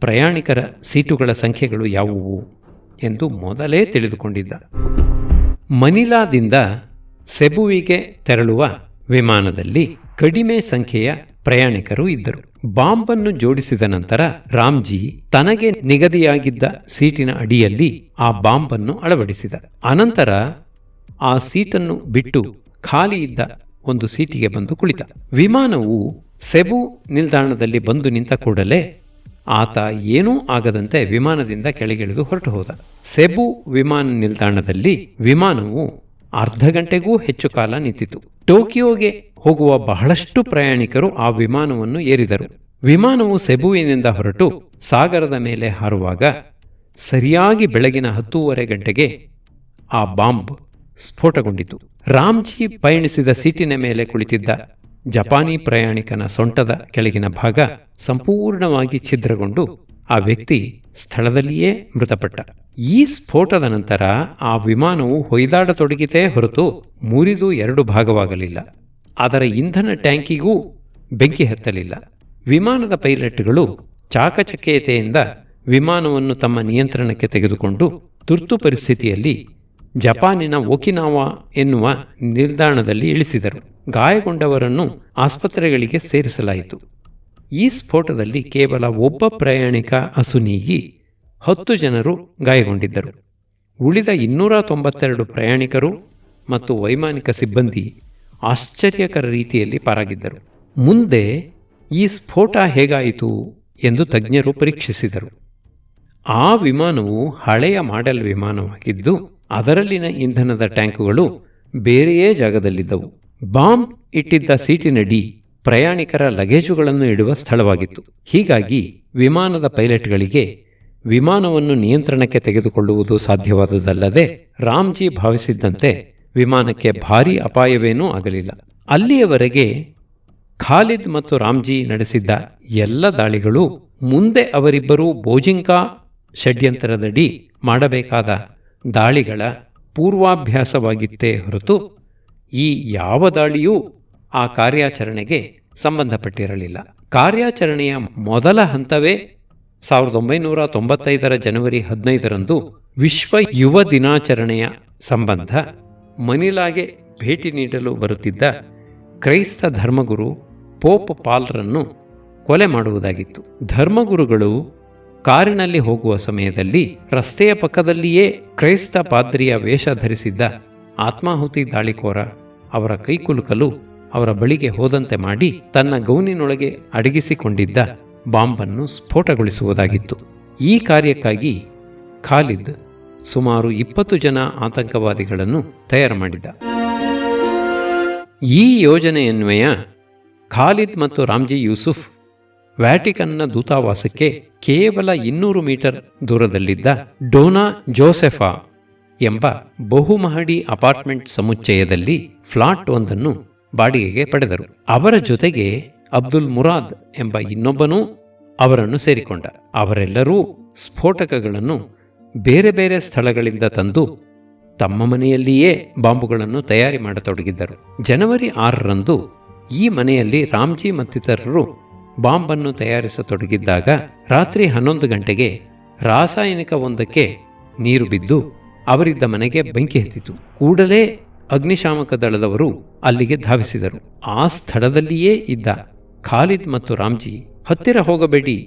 ಪ್ರಯಾಣಿಕರ ಸೀಟುಗಳ ಸಂಖ್ಯೆಗಳು ಯಾವುವು ಎಂದು ಮೊದಲೇ ತಿಳಿದುಕೊಂಡಿದ್ದ. ಮನಿಲಾದಿಂದ ಸೆಬುವಿಗೆ ತೆರಳುವ ವಿಮಾನದಲ್ಲಿ ಕಡಿಮೆ ಸಂಖ್ಯೆಯ ಪ್ರಯಾಣಿಕರು ಇದ್ದರು. ಬಾಂಬನ್ನು ಜೋಡಿಸಿದ ನಂತರ ರಾಮ್ಜಿ ತನಗೆ ನಿಗದಿಯಾಗಿದ್ದ ಸೀಟಿನ ಅಡಿಯಲ್ಲಿ ಆ ಬಾಂಬನ್ನು ಅಳವಡಿಸಿದ. ಅನಂತರ ಆ ಸೀಟನ್ನು ಬಿಟ್ಟು ಖಾಲಿ ಇದ್ದ ಒಂದು ಸೀಟಿಗೆ ಬಂದು ಕುಳಿತ. ವಿಮಾನವು ಸೆಬು ನಿಲ್ದಾಣದಲ್ಲಿ ಬಂದು ನಿಂತ ಕೂಡಲೇ ಆತ ಏನೂ ಆಗದಂತೆ ವಿಮಾನದಿಂದ ಕೆಳಗಿಳಿದು ಹೊರಟು ಹೋದ. ಸೆಬು ವಿಮಾನ ನಿಲ್ದಾಣದಲ್ಲಿ ವಿಮಾನವು ಅರ್ಧ ಗಂಟೆಗೂ ಹೆಚ್ಚು ಕಾಲ ನಿಂತಿತು. ಟೋಕಿಯೋಗೆ ಹೋಗುವ ಬಹಳಷ್ಟು ಪ್ರಯಾಣಿಕರು ಆ ವಿಮಾನವನ್ನು ಏರಿದರು. ವಿಮಾನವು ಸೆಬುವಿನಿಂದ ಹೊರಟು ಸಾಗರದ ಮೇಲೆ ಹಾರುವಾಗ ಸರಿಯಾಗಿ ಬೆಳಗಿನ 10:30 ಗಂಟೆಗೆ ಆ ಬಾಂಬ್ ಸ್ಫೋಟಗೊಂಡಿತು. ರಾಮ್ಜಿ ಪಯಣಿಸಿದ ಸೀಟಿನ ಮೇಲೆ ಕುಳಿತಿದ್ದ ಜಪಾನಿ ಪ್ರಯಾಣಿಕನ ಸೊಂಟದ ಕೆಳಗಿನ ಭಾಗ ಸಂಪೂರ್ಣವಾಗಿ ಛಿದ್ರಗೊಂಡು ಆ ವ್ಯಕ್ತಿ ಸ್ಥಳದಲ್ಲಿಯೇ ಮೃತಪಟ್ಟ. ಈ ಸ್ಫೋಟದ ನಂತರ ಆ ವಿಮಾನವು ಹೊಯ್ದಾಡತೊಡಗಿತೇ ಹೊರತು ಮುರಿದು 2 ಭಾಗವಾಗಲಿಲ್ಲ. ಅದರ ಇಂಧನ ಟ್ಯಾಂಕಿಗೂ ಬೆಂಕಿ ಹತ್ತಲಿಲ್ಲ. ವಿಮಾನದ ಪೈಲಟ್ಗಳು ಚಾಕಚಕ್ಯತೆಯಿಂದ ವಿಮಾನವನ್ನು ತಮ್ಮ ನಿಯಂತ್ರಣಕ್ಕೆ ತೆಗೆದುಕೊಂಡು ತುರ್ತು ಪರಿಸ್ಥಿತಿಯಲ್ಲಿ ಜಪಾನಿನ ಒಕಿನಾವಾ ಎನ್ನುವ ನಿಲ್ದಾಣದಲ್ಲಿ ಇಳಿಸಿದರು. ಗಾಯಗೊಂಡವರನ್ನು ಆಸ್ಪತ್ರೆಗಳಿಗೆ ಸೇರಿಸಲಾಯಿತು. ಈ ಸ್ಫೋಟದಲ್ಲಿ ಕೇವಲ ಒಬ್ಬ ಪ್ರಯಾಣಿಕ ಅಸುನೀಗಿ 10 ಜನರು ಗಾಯಗೊಂಡಿದ್ದರು. ಉಳಿದ 292 ಪ್ರಯಾಣಿಕರು ಮತ್ತು ವೈಮಾನಿಕ ಸಿಬ್ಬಂದಿ ಆಶ್ಚರ್ಯಕರ ರೀತಿಯಲ್ಲಿ ಪಾರಾಗಿದ್ದರು. ಮುಂದೆ ಈ ಸ್ಫೋಟ ಹೇಗಾಯಿತು ಎಂದು ತಜ್ಞರು ಪರೀಕ್ಷಿಸಿದರು. ಆ ವಿಮಾನವು ಹಳೆಯ ಮಾಡೆಲ್ ವಿಮಾನವಾಗಿದ್ದು ಅದರಲ್ಲಿನ ಇಂಧನದ ಟ್ಯಾಂಕುಗಳು ಬೇರೆಯೇ ಜಾಗದಲ್ಲಿದ್ದವು. ಬಾಂಬ್ ಇಟ್ಟಿದ್ದ ಸೀಟಿನಡಿ ಪ್ರಯಾಣಿಕರ ಲಗೇಜುಗಳನ್ನು ಇಡುವ ಸ್ಥಳವಾಗಿತ್ತು. ಹೀಗಾಗಿ ವಿಮಾನದ ಪೈಲಟ್ಗಳಿಗೆ ವಿಮಾನವನ್ನು ನಿಯಂತ್ರಣಕ್ಕೆ ತೆಗೆದುಕೊಳ್ಳುವುದು ಸಾಧ್ಯವಾದುದಲ್ಲದೆ ರಾಮ್ಜಿ ಭಾವಿಸಿದ್ದಂತೆ ವಿಮಾನಕ್ಕೆ ಭಾರೀ ಅಪಾಯವೇನೂ ಆಗಲಿಲ್ಲ. ಅಲ್ಲಿಯವರೆಗೆ ಖಾಲಿದ್ ಮತ್ತು ರಾಮ್ಜಿ ನಡೆಸಿದ್ದ ಎಲ್ಲ ದಾಳಿಗಳು ಮುಂದೆ ಅವರಿಬ್ಬರೂ ಬೋಜಿಂಕಾ ಷಡ್ಯಂತರದಡಿ ಮಾಡಬೇಕಾದ ದಾಳಿಗಳ ಪೂರ್ವಾಭ್ಯಾಸವಾಗಿತ್ತೇ ಹೊರತು ಈ ಯಾವ ದಾಳಿಯೂ ಆ ಕಾರ್ಯಾಚರಣೆಗೆ ಸಂಬಂಧಪಟ್ಟಿರಲಿಲ್ಲ. ಕಾರ್ಯಾಚರಣೆಯ ಮೊದಲ ಹಂತವೇ 1995 ಜನವರಿ 15ರಂದು ವಿಶ್ವ ಯುವ ದಿನಾಚರಣೆಯ ಸಂಬಂಧ ಮನಿಲಾಗೆ ಭೇಟಿ ನೀಡಲು ಬರುತ್ತಿದ್ದ ಕ್ರೈಸ್ತ ಧರ್ಮಗುರು ಪೋಪ್ ಪಾಲ್ರನ್ನು ಕೊಲೆ ಮಾಡುವುದಾಗಿತ್ತು. ಧರ್ಮಗುರುಗಳು ಕಾರಿನಲ್ಲಿ ಹೋಗುವ ಸಮಯದಲ್ಲಿ ರಸ್ತೆಯ ಪಕ್ಕದಲ್ಲಿಯೇ ಕ್ರೈಸ್ತ ಪಾದ್ರಿಯ ವೇಷ ಧರಿಸಿದ್ದ ಆತ್ಮಾಹುತಿ ದಾಳಿಕೋರ ಅವರ ಕೈಕುಲುಕಲು ಅವರ ಬಳಿಗೆ ಹೋದಂತೆ ಮಾಡಿ ತನ್ನ ಗೌನಿನೊಳಗೆ ಅಡಗಿಸಿಕೊಂಡಿದ್ದ ಬಾಂಬನ್ನು ಸ್ಫೋಟಗೊಳಿಸುವುದಾಗಿತ್ತು. ಈ ಕಾರ್ಯಕ್ಕಾಗಿ ಖಾಲಿದ್ ಸುಮಾರು 20 ಜನ ಆತಂಕವಾದಿಗಳನ್ನು ತಯಾರು ಮಾಡಿದ್ದ. ಈ ಯೋಜನೆಯನ್ವಯ ಖಾಲಿದ್ ಮತ್ತು ರಾಮ್ಜಿ ಯೂಸುಫ್ ವ್ಯಾಟಿಕನ್ನ ದೂತಾವಾಸಕ್ಕೆ ಕೇವಲ 200 ಮೀಟರ್ ದೂರದಲ್ಲಿದ್ದ ಡೋನಾ ಜೋಸೆಫಾ ಎಂಬ ಬಹುಮಹಡಿ ಅಪಾರ್ಟ್ಮೆಂಟ್ ಸಮುಚ್ಚಯದಲ್ಲಿ ಫ್ಲಾಟ್ ಒಂದನ್ನು ಬಾಡಿಗೆಗೆ ಪಡೆದರು. ಅವರ ಜೊತೆಗೆ ಅಬ್ದುಲ್ ಮುರಾದ್ ಎಂಬ ಇನ್ನೊಬ್ಬನೂ ಅವರನ್ನು ಸೇರಿಕೊಂಡ. ಅವರೆಲ್ಲರೂ ಸ್ಫೋಟಕಗಳನ್ನು ಬೇರೆ ಬೇರೆ ಸ್ಥಳಗಳಿಂದ ತಂದು ತಮ್ಮ ಮನೆಯಲ್ಲಿಯೇ ಬಾಂಬುಗಳನ್ನು ತಯಾರಿ ಮಾಡತೊಡಗಿದ್ದರು. ಜನವರಿ 6ರಂದು ಈ ಮನೆಯಲ್ಲಿ ರಾಮ್ಜಿ ಮತ್ತಿತರರು ಬಾಂಬನ್ನು ತಯಾರಿಸತೊಡಗಿದ್ದಾಗ ರಾತ್ರಿ 11 ಗಂಟೆಗೆ ರಾಸಾಯನಿಕ ಒಂದಕ್ಕೆ ನೀರು ಬಿದ್ದು ಅವರಿದ್ದ ಮನೆಗೆ ಬೆಂಕಿ ಹತ್ತಿತು. ಕೂಡಲೇ ಅಗ್ನಿಶಾಮಕ ದಳದವರು ಅಲ್ಲಿಗೆ ಧಾವಿಸಿದರು. ಆ ಸ್ಥಳದಲ್ಲಿಯೇ ಇದ್ದ ಖಾಲಿದ್ ಮತ್ತು ರಾಮ್ಜಿ ಹತ್ತಿರ ಹೋಗಬೇಡಿ,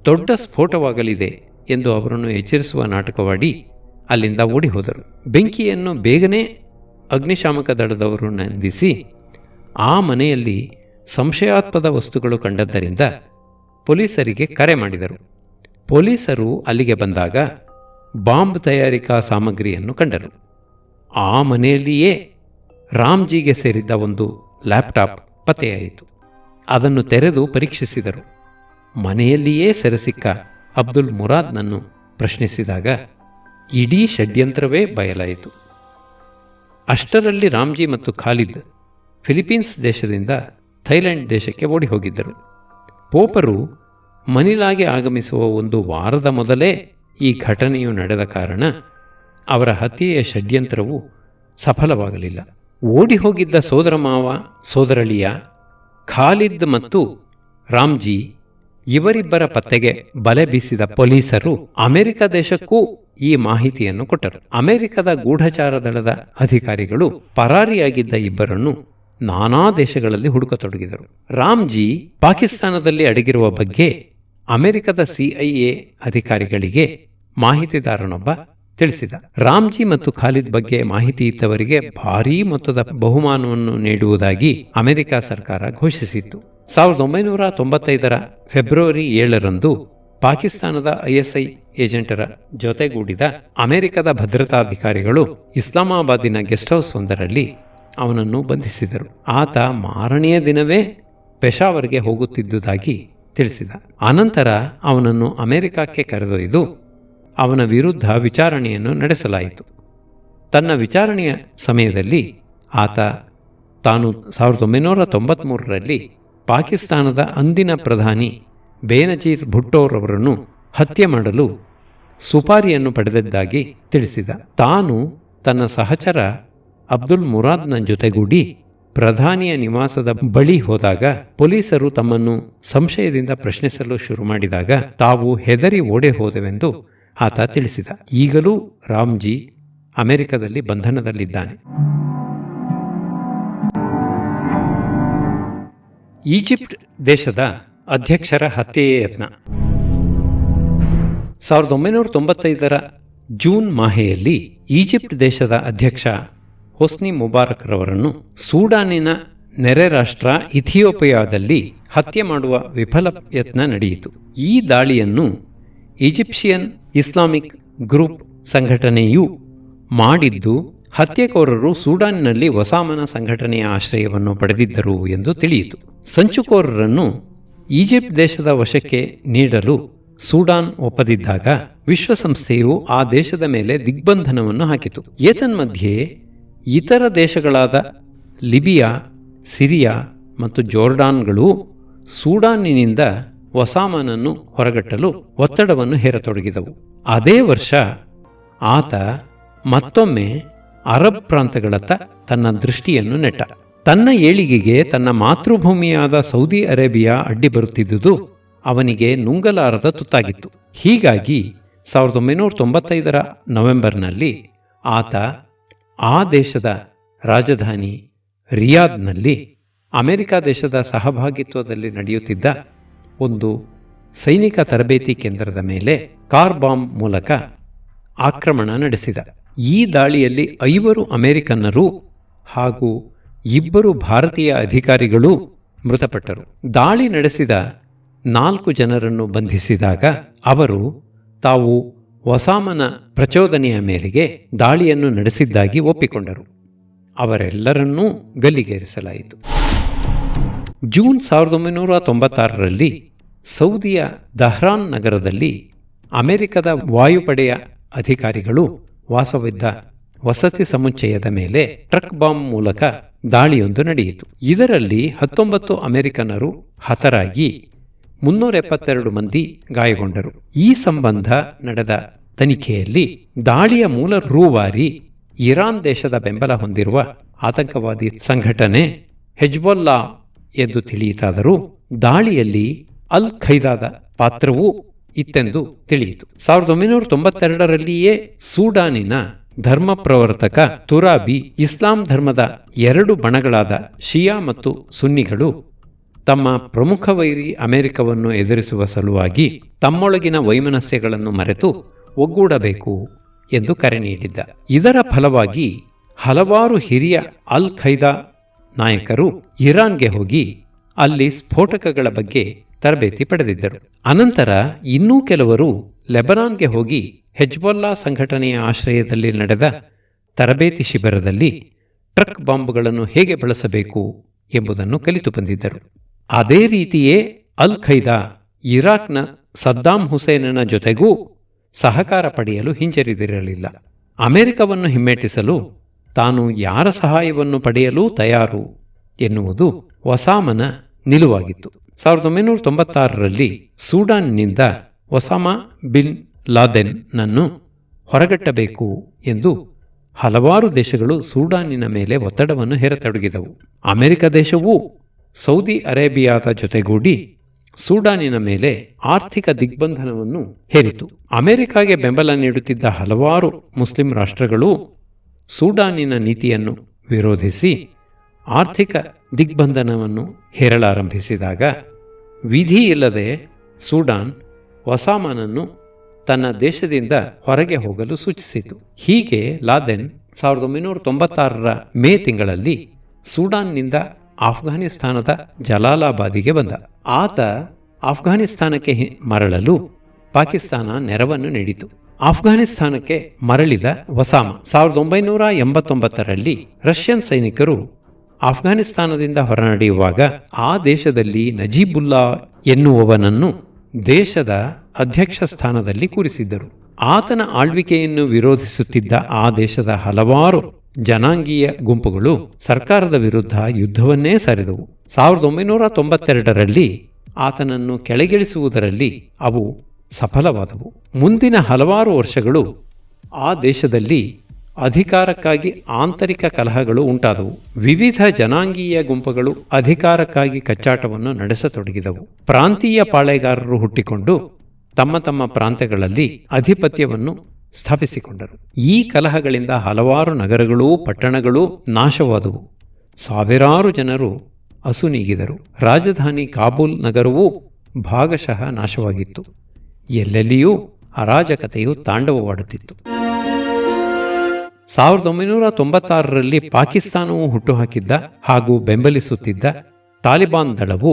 ದೊಡ್ಡ ಸ್ಫೋಟವಾಗಲಿದೆ ಎಂದು ಅವರನ್ನು ಎಚ್ಚರಿಸುವ ನಾಟಕವಾಡಿ ಅಲ್ಲಿಂದ ಓಡಿ ಹೋದರು. ಬೆಂಕಿಯನ್ನು ಬೇಗನೆ ಅಗ್ನಿಶಾಮಕ ದಳದವರು ನಂದಿಸಿ ಆ ಮನೆಯಲ್ಲಿ ಸಂಶಯಾಸ್ಪದ ವಸ್ತುಗಳು ಕಂಡದ್ದರಿಂದ ಪೊಲೀಸರಿಗೆ ಕರೆ ಮಾಡಿದರು. ಪೊಲೀಸರು ಅಲ್ಲಿಗೆ ಬಂದಾಗ ಬಾಂಬ್ ತಯಾರಿಕಾ ಸಾಮಗ್ರಿಯನ್ನು ಕಂಡರು. ಆ ಮನೆಯಲ್ಲಿಯೇ ರಾಮ್ಜಿಗೆ ಸೇರಿದ್ದ ಒಂದು ಲ್ಯಾಪ್ಟಾಪ್ ಪತ್ತೆಯಾಯಿತು. ಅದನ್ನು ತೆರೆದು ಪರೀಕ್ಷಿಸಿದರು. ಮನೆಯಲ್ಲಿಯೇ ಸೆರೆಸಿಕ್ಕ ಅಬ್ದುಲ್ ಮುರಾದ್ನನ್ನು ಪ್ರಶ್ನಿಸಿದಾಗ ಇಡೀ ಷಡ್ಯಂತ್ರವೇ ಬಯಲಾಯಿತು. ಅಷ್ಟರಲ್ಲಿ ರಾಮ್ಜಿ ಮತ್ತು ಖಾಲಿದ್ ಫಿಲಿಪೀನ್ಸ್ ದೇಶದಿಂದ ಥೈಲ್ಯಾಂಡ್ ದೇಶಕ್ಕೆ ಓಡಿ ಹೋಗಿದ್ದರು. ಪೋಪರು ಮನಿಲಾಗೆ ಆಗಮಿಸುವ ಒಂದು ವಾರದ ಮೊದಲೇ ಈ ಘಟನೆಯು ನಡೆದ ಕಾರಣ ಅವರ ಹತ್ಯೆಯ ಷಡ್ಯಂತ್ರವು ಸಫಲವಾಗಲಿಲ್ಲ. ಓಡಿ ಹೋಗಿದ್ದ ಸೋದರ ಮಾವ ಸೋದರಳಿಯ ಖಾಲಿದ್ ಮತ್ತು ರಾಮ್ಜಿ ಇವರಿಬ್ಬರ ಪತ್ತೆಗೆ ಬಲೆ ಬೀಸಿದ ಪೊಲೀಸರು ಅಮೆರಿಕ ದೇಶಕ್ಕೂ ಈ ಮಾಹಿತಿಯನ್ನು ಕೊಟ್ಟರು. ಅಮೆರಿಕದ ಗೂಢಚಾರ ದಳದ ಅಧಿಕಾರಿಗಳು ಪರಾರಿಯಾಗಿದ್ದ ಇಬ್ಬರನ್ನು ನಾನಾ ದೇಶಗಳಲ್ಲಿ ಹುಡುಕತೊಡಗಿದರು. ರಾಮ್ಜಿ ಪಾಕಿಸ್ತಾನದಲ್ಲಿ ಅಡಗಿರುವ ಬಗ್ಗೆ ಅಮೆರಿಕದ ಸಿಐಎ ಅಧಿಕಾರಿಗಳಿಗೆ ಮಾಹಿತಿದಾರನೊಬ್ಬ ತಿಳಿಸಿದ. ರಾಮ್ಜಿ ಮತ್ತು ಖಾಲಿದ್ ಬಗ್ಗೆ ಮಾಹಿತಿ ಇದ್ದವರಿಗೆ ಭಾರೀ ಮೊತ್ತದ ಬಹುಮಾನವನ್ನು ನೀಡುವುದಾಗಿ ಅಮೆರಿಕ ಸರ್ಕಾರ ಘೋಷಿಸಿತ್ತು. 1995 ಫೆಬ್ರವರಿ 7ರಂದು ಪಾಕಿಸ್ತಾನದ ISI ಏಜೆಂಟರ ಜೊತೆಗೂಡಿದ ಅಮೆರಿಕದ ಭದ್ರತಾಧಿಕಾರಿಗಳು ಇಸ್ಲಾಮಾಬಾದಿನ ಗೆಸ್ಟ್ ಹೌಸ್ ಒಂದರಲ್ಲಿ ಅವನನ್ನು ಬಂಧಿಸಿದರು. ಆತ ಮಾರನೆಯ ದಿನವೇ ಪೆಷಾವರ್ಗೆ ಹೋಗುತ್ತಿದ್ದುದಾಗಿ ತಿಳಿಸಿದ. ಅನಂತರ ಅವನನ್ನು ಅಮೆರಿಕಕ್ಕೆ ಕರೆದೊಯ್ದು ಅವನ ವಿರುದ್ಧ ವಿಚಾರಣೆಯನ್ನು ನಡೆಸಲಾಯಿತು. ತನ್ನ ವಿಚಾರಣೆಯ ಸಮಯದಲ್ಲಿ ಆತ ತಾನು 1993ರಲ್ಲಿ ಪಾಕಿಸ್ತಾನದ ಅಂದಿನ ಪ್ರಧಾನಿ ಬೇನಜೀರ್ ಭುಟ್ಟೋರವರನ್ನು ಹತ್ಯೆ ಮಾಡಲು ಸುಪಾರಿಯನ್ನು ಪಡೆದಿದ್ದಾಗಿ ತಿಳಿಸಿದ. ತಾನು ತನ್ನ ಸಹಚರ ಅಬ್ದುಲ್ ಮುರಾದ್ನ ಜೊತೆಗೂಡಿ ಪ್ರಧಾನಿಯ ನಿವಾಸದ ಬಳಿ ಹೋದಾಗ ಪೊಲೀಸರು ತಮ್ಮನ್ನು ಸಂಶಯದಿಂದ ಪ್ರಶ್ನಿಸಲು ಶುರು ಮಾಡಿದಾಗ ತಾವು ಹೆದರಿ ಓಡೆ ಹೋದೆವೆಂದು ಆತ ತಿಳಿಸಿದ. ಈಗಲೂ ರಾಮ್ಜಿ ಅಮೆರಿಕದಲ್ಲಿ ಬಂಧನದಲ್ಲಿದ್ದಾನೆ. ಈಜಿಪ್ಟ್ ದೇಶದ ಅಧ್ಯಕ್ಷರ ಹತ್ಯೆಯ ಯತ್ನ. 1995 ಜೂನ್ ಮಾಹೆಯಲ್ಲಿ ಈಜಿಪ್ಟ್ ದೇಶದ ಅಧ್ಯಕ್ಷ ಹೊಸ್ನಿ ಮುಬಾರಕ್ರವರನ್ನು ಸೂಡಾನಿನ ನೆರೆ ರಾಷ್ಟ್ರ ಇಥಿಯೋಪಿಯಾದಲ್ಲಿ ಹತ್ಯೆ ಮಾಡುವ ವಿಫಲ ಯತ್ನ ನಡೆಯಿತು. ಈ ದಾಳಿಯನ್ನು ಈಜಿಪ್ಷಿಯನ್ ಇಸ್ಲಾಮಿಕ್ ಗ್ರೂಪ್ ಸಂಘಟನೆಯು ಮಾಡಿದ್ದು ಹತ್ಯೆಕೋರರು ಸೂಡಾನ್ನಲ್ಲಿ ಒಸಾಮನ ಸಂಘಟನೆಯ ಆಶ್ರಯವನ್ನು ಪಡೆದಿದ್ದರು ಎಂದು ತಿಳಿಯಿತು. ಸಂಚುಕೋರರನ್ನು ಈಜಿಪ್ಟ್ ದೇಶದ ವಶಕ್ಕೆ ನೀಡಲು ಸೂಡಾನ್ ಒಪ್ಪದಿದ್ದಾಗ ವಿಶ್ವಸಂಸ್ಥೆಯು ಆ ದೇಶದ ಮೇಲೆ ದಿಗ್ಬಂಧನವನ್ನು ಹಾಕಿತು. ಏತನ್ಮಧ್ಯೆ ಇತರ ದೇಶಗಳಾದ ಲಿಬಿಯಾ, ಸಿರಿಯಾ ಮತ್ತು ಜೋರ್ಡಾನ್ಗಳು ಸೂಡಾನಿನಿಂದ ಒಸಾಮನನ್ನು ಹೊರಗಟ್ಟಲು ಒತ್ತಡವನ್ನು ಹೇರತೊಡಗಿದವು. ಅದೇ ವರ್ಷ ಆತ ಮತ್ತೊಮ್ಮೆ ಅರಬ್ ಪ್ರಾಂತಗಳತ್ತ ತನ್ನ ದೃಷ್ಟಿಯನ್ನು ನೆಟ್ಟ. ತನ್ನ ಏಳಿಗೆಗೆ ತನ್ನ ಮಾತೃಭೂಮಿಯಾದ ಸೌದಿ ಅರೇಬಿಯಾ ಅಡ್ಡಿ ಬರುತ್ತಿದ್ದುದು ಅವನಿಗೆ ನುಂಗಲಾರದ ತುತ್ತಾಗಿತ್ತು. ಹೀಗಾಗಿ 1995 ನವೆಂಬರ್ನಲ್ಲಿ ಆತ ಆ ದೇಶದ ರಾಜಧಾನಿ ರಿಯಾದ್ನಲ್ಲಿ ಅಮೆರಿಕ ದೇಶದ ಸಹಭಾಗಿತ್ವದಲ್ಲಿ ನಡೆಯುತ್ತಿದ್ದ ಒಂದು ಸೈನಿಕ ತರಬೇತಿ ಕೇಂದ್ರದ ಮೇಲೆ ಕಾರ್ ಬಾಂಬ್ ಮೂಲಕ ಆಕ್ರಮಣ ನಡೆಸಿದ. ಈ ದಾಳಿಯಲ್ಲಿ 5 ಅಮೆರಿಕನ್ನರು ಹಾಗೂ 2 ಭಾರತೀಯ ಅಧಿಕಾರಿಗಳು ಮೃತಪಟ್ಟರು. ದಾಳಿ ನಡೆಸಿದ 4 ಜನರನ್ನು ಬಂಧಿಸಿದಾಗ ಅವರು ತಾವು ಒಸಾಮನ ಪ್ರಚೋದನೆಯ ಮೇರೆಗೆ ದಾಳಿಯನ್ನು ನಡೆಸಿದ್ದಾಗಿ ಒಪ್ಪಿಕೊಂಡರು. ಅವರೆಲ್ಲರನ್ನೂ ಗಲ್ಲಿಗೇರಿಸಲಾಯಿತು. ಜೂನ್ 1996ರಲ್ಲಿ ಸೌದಿಯ ದಹ್ರಾನ್ ನಗರದಲ್ಲಿ ಅಮೆರಿಕದ ವಾಯುಪಡೆಯ ಅಧಿಕಾರಿಗಳು ವಾಸವಿದ್ದ ವಸತಿ ಸಮುಚ್ಚಯದ ಮೇಲೆ ಟ್ರಕ್ ಬಾಂಬ್ ಮೂಲಕ ದಾಳಿಯೊಂದು ನಡೆಯಿತು. ಇದರಲ್ಲಿ 19 ಅಮೆರಿಕನ್ನರು ಹತರಾಗಿ 372 ಮಂದಿ ಗಾಯಗೊಂಡರು. ಈ ಸಂಬಂಧ ನಡೆದ ತನಿಖೆಯಲ್ಲಿ ದಾಳಿಯ ಮೂಲ ರೂವಾರಿ ಇರಾನ್ ದೇಶದ ಬೆಂಬಲ ಹೊಂದಿರುವ ಆತಂಕವಾದಿ ಸಂಘಟನೆ ಹೆಜ್ಬೊಲ್ಲಾ ಎಂದು ತಿಳಿಯಿತಾದರೂ ದಾಳಿಯಲ್ಲಿ ಅಲ್ ಖೈದಾದ ಪಾತ್ರವೂ ಇತ್ತೆಂದು ತಿಳಿಯಿತು. 1992ರಲ್ಲಿಯೇ ಸೂಡಾನಿನ ಧರ್ಮ ಪ್ರವರ್ತಕ ತುರಾಬಿ ಇಸ್ಲಾಂ ಧರ್ಮದ 2 ಬಣಗಳಾದ ಶಿಯಾ ಮತ್ತು ಸುನ್ನಿಗಳು ತಮ್ಮ ಪ್ರಮುಖ ವೈರಿ ಅಮೆರಿಕವನ್ನು ಎದುರಿಸುವ ಸಲುವಾಗಿ ತಮ್ಮೊಳಗಿನ ವೈಮನಸ್ಯಗಳನ್ನು ಮರೆತು ಒಗ್ಗೂಡಬೇಕು ಎಂದು ಕರೆ ನೀಡಿದ್ದ. ಇದರ ಫಲವಾಗಿ ಹಲವಾರು ಹಿರಿಯ ಅಲ್ ಖೈದಾ ನಾಯಕರು ಇರಾನ್ಗೆ ಹೋಗಿ ಅಲ್ಲಿ ಸ್ಫೋಟಕಗಳ ಬಗ್ಗೆ ತರಬೇತಿ ಪಡೆದಿದ್ದರು. ಅನಂತರ ಇನ್ನೂ ಕೆಲವರು ಲೆಬನಾನ್ಗೆ ಹೋಗಿ ಹೆಜ್ಬೊಲ್ಲಾ ಸಂಘಟನೆಯ ಆಶ್ರಯದಲ್ಲಿ ನಡೆದ ತರಬೇತಿ ಶಿಬಿರದಲ್ಲಿ ಟ್ರಕ್ ಬಾಂಬ್ಗಳನ್ನು ಹೇಗೆ ಬಳಸಬೇಕು ಎಂಬುದನ್ನು ಕಲಿತು ಬಂದಿದ್ದರು. ಅದೇ ರೀತಿಯೇ ಅಲ್ ಖೈದಾ ಇರಾಕ್ನ ಸದ್ದಾಂ ಹುಸೇನನ ಜೊತೆಗೂ ಸಹಕಾರ ಪಡೆಯಲು ಹಿಂಜರಿದಿರಲಿಲ್ಲ. ಅಮೆರಿಕವನ್ನು ಹಿಮ್ಮೆಟ್ಟಿಸಲು ತಾನು ಯಾರ ಸಹಾಯವನ್ನು ಪಡೆಯಲೂ ತಯಾರು ಎನ್ನುವುದು ಒಸಾಮನ ನಿಲುವಾಗಿತ್ತು. 1996ರಲ್ಲಿ ಸೂಡಾನ್ನಿಂದ ಒಸಾಮಾ ಬಿನ್ ಲಾದೆನ್ನನ್ನು ಹೊರಗಟ್ಟಬೇಕು ಎಂದು ಹಲವಾರು ದೇಶಗಳು ಸೂಡಾನಿನ ಮೇಲೆ ಒತ್ತಡವನ್ನು ಹೇರತೊಡಗಿದವು. ಅಮೆರಿಕ ದೇಶವೂ ಸೌದಿ ಅರೇಬಿಯಾದ ಜೊತೆಗೂಡಿ ಸೂಡಾನಿನ ಮೇಲೆ ಆರ್ಥಿಕ ದಿಗ್ಬಂಧನವನ್ನು ಹೇರಿತು. ಅಮೆರಿಕಾಗೆ ಬೆಂಬಲ ನೀಡುತ್ತಿದ್ದ ಹಲವಾರು ಮುಸ್ಲಿಂ ರಾಷ್ಟ್ರಗಳು ಸೂಡಾನಿನ ನೀತಿಯನ್ನು ವಿರೋಧಿಸಿ ಆರ್ಥಿಕ ದಿಗ್ಬಂಧನವನ್ನು ಹೇರಲಾರಂಭಿಸಿದಾಗ ವಿಧಿ ಇಲ್ಲದೆ ಸೂಡಾನ್ ಒಸಾಮನನ್ನು ತನ್ನ ದೇಶದಿಂದ ಹೊರಗೆ ಹೋಗಲು ಸೂಚಿಸಿತು. ಹೀಗೆ ಲಾದೆನ್ 1996ರ ಮೇ ತಿಂಗಳಲ್ಲಿ ಸೂಡಾನ್ನಿಂದ ಆಫ್ಘಾನಿಸ್ತಾನದ ಜಲಾಲಾಬಾದಿಗೆ ಬಂದ. ಆತ ಆಫ್ಘಾನಿಸ್ತಾನಕ್ಕೆ ಮರಳಲು ಪಾಕಿಸ್ತಾನ ನೆರವನ್ನು ನೀಡಿತು. ಆಫ್ಘಾನಿಸ್ತಾನಕ್ಕೆ ಮರಳಿದ ಒಸಾಮ 1989ರಲ್ಲಿ ರಷ್ಯನ್ ಸೈನಿಕರು ಆಫ್ಘಾನಿಸ್ತಾನದಿಂದ ಹೊರನಡೆಯುವಾಗ ಆ ದೇಶದಲ್ಲಿ ನಜೀಬುಲ್ಲಾ ಎನ್ನುವವನನ್ನು ದೇಶದ ಅಧ್ಯಕ್ಷ ಸ್ಥಾನದಲ್ಲಿ ಕೂರಿಸಿದ್ದರು. ಆತನ ಆಳ್ವಿಕೆಯನ್ನು ವಿರೋಧಿಸುತ್ತಿದ್ದ ಆ ದೇಶದ ಹಲವಾರು ಜನಾಂಗೀಯ ಗುಂಪುಗಳು ಸರ್ಕಾರದ ವಿರುದ್ಧ ಯುದ್ಧವನ್ನೇ ಸಾರಿದವು. 1992ರಲ್ಲಿ ಆತನನ್ನು ಕೆಳಗಿಳಿಸುವುದರಲ್ಲಿ ಅವು ಸಫಲವಾದವು. ಮುಂದಿನ ಹಲವಾರು ವರ್ಷಗಳು ಆ ದೇಶದಲ್ಲಿ ಅಧಿಕಾರಕ್ಕಾಗಿ ಆಂತರಿಕ ಕಲಹಗಳು ಉಂಟಾದವು. ವಿವಿಧ ಜನಾಂಗೀಯ ಗುಂಪುಗಳು ಅಧಿಕಾರಕ್ಕಾಗಿ ಕಚ್ಚಾಟವನ್ನು ನಡೆಸತೊಡಗಿದವು. ಪ್ರಾಂತೀಯ ಪಾಳೆಗಾರರು ಹುಟ್ಟಿಕೊಂಡು ತಮ್ಮ ತಮ್ಮ ಪ್ರಾಂತ್ಯಗಳಲ್ಲಿ ಆಧಿಪತ್ಯವನ್ನು ಸ್ಥಾಪಿಸಿಕೊಂಡರು. ಈ ಕಲಹಗಳಿಂದ ಹಲವಾರು ನಗರಗಳೂ ಪಟ್ಟಣಗಳೂ ನಾಶವಾದವು. ಸಾವಿರಾರು ಜನರು ಅಸುನೀಗಿದರು. ರಾಜಧಾನಿ ಕಾಬೂಲ್ ನಗರವೂ ಭಾಗಶಃ ನಾಶವಾಗಿತ್ತು. ಎಲ್ಲೆಲ್ಲಿಯೂ ಅರಾಜಕತೆಯು ತಾಂಡವವಾಡುತ್ತಿತ್ತು. 1996ರಲ್ಲಿ ಪಾಕಿಸ್ತಾನವು ಹುಟ್ಟುಹಾಕಿದ್ದ ಹಾಗೂ ಬೆಂಬಲಿಸುತ್ತಿದ್ದ ತಾಲಿಬಾನ್ ದಳವು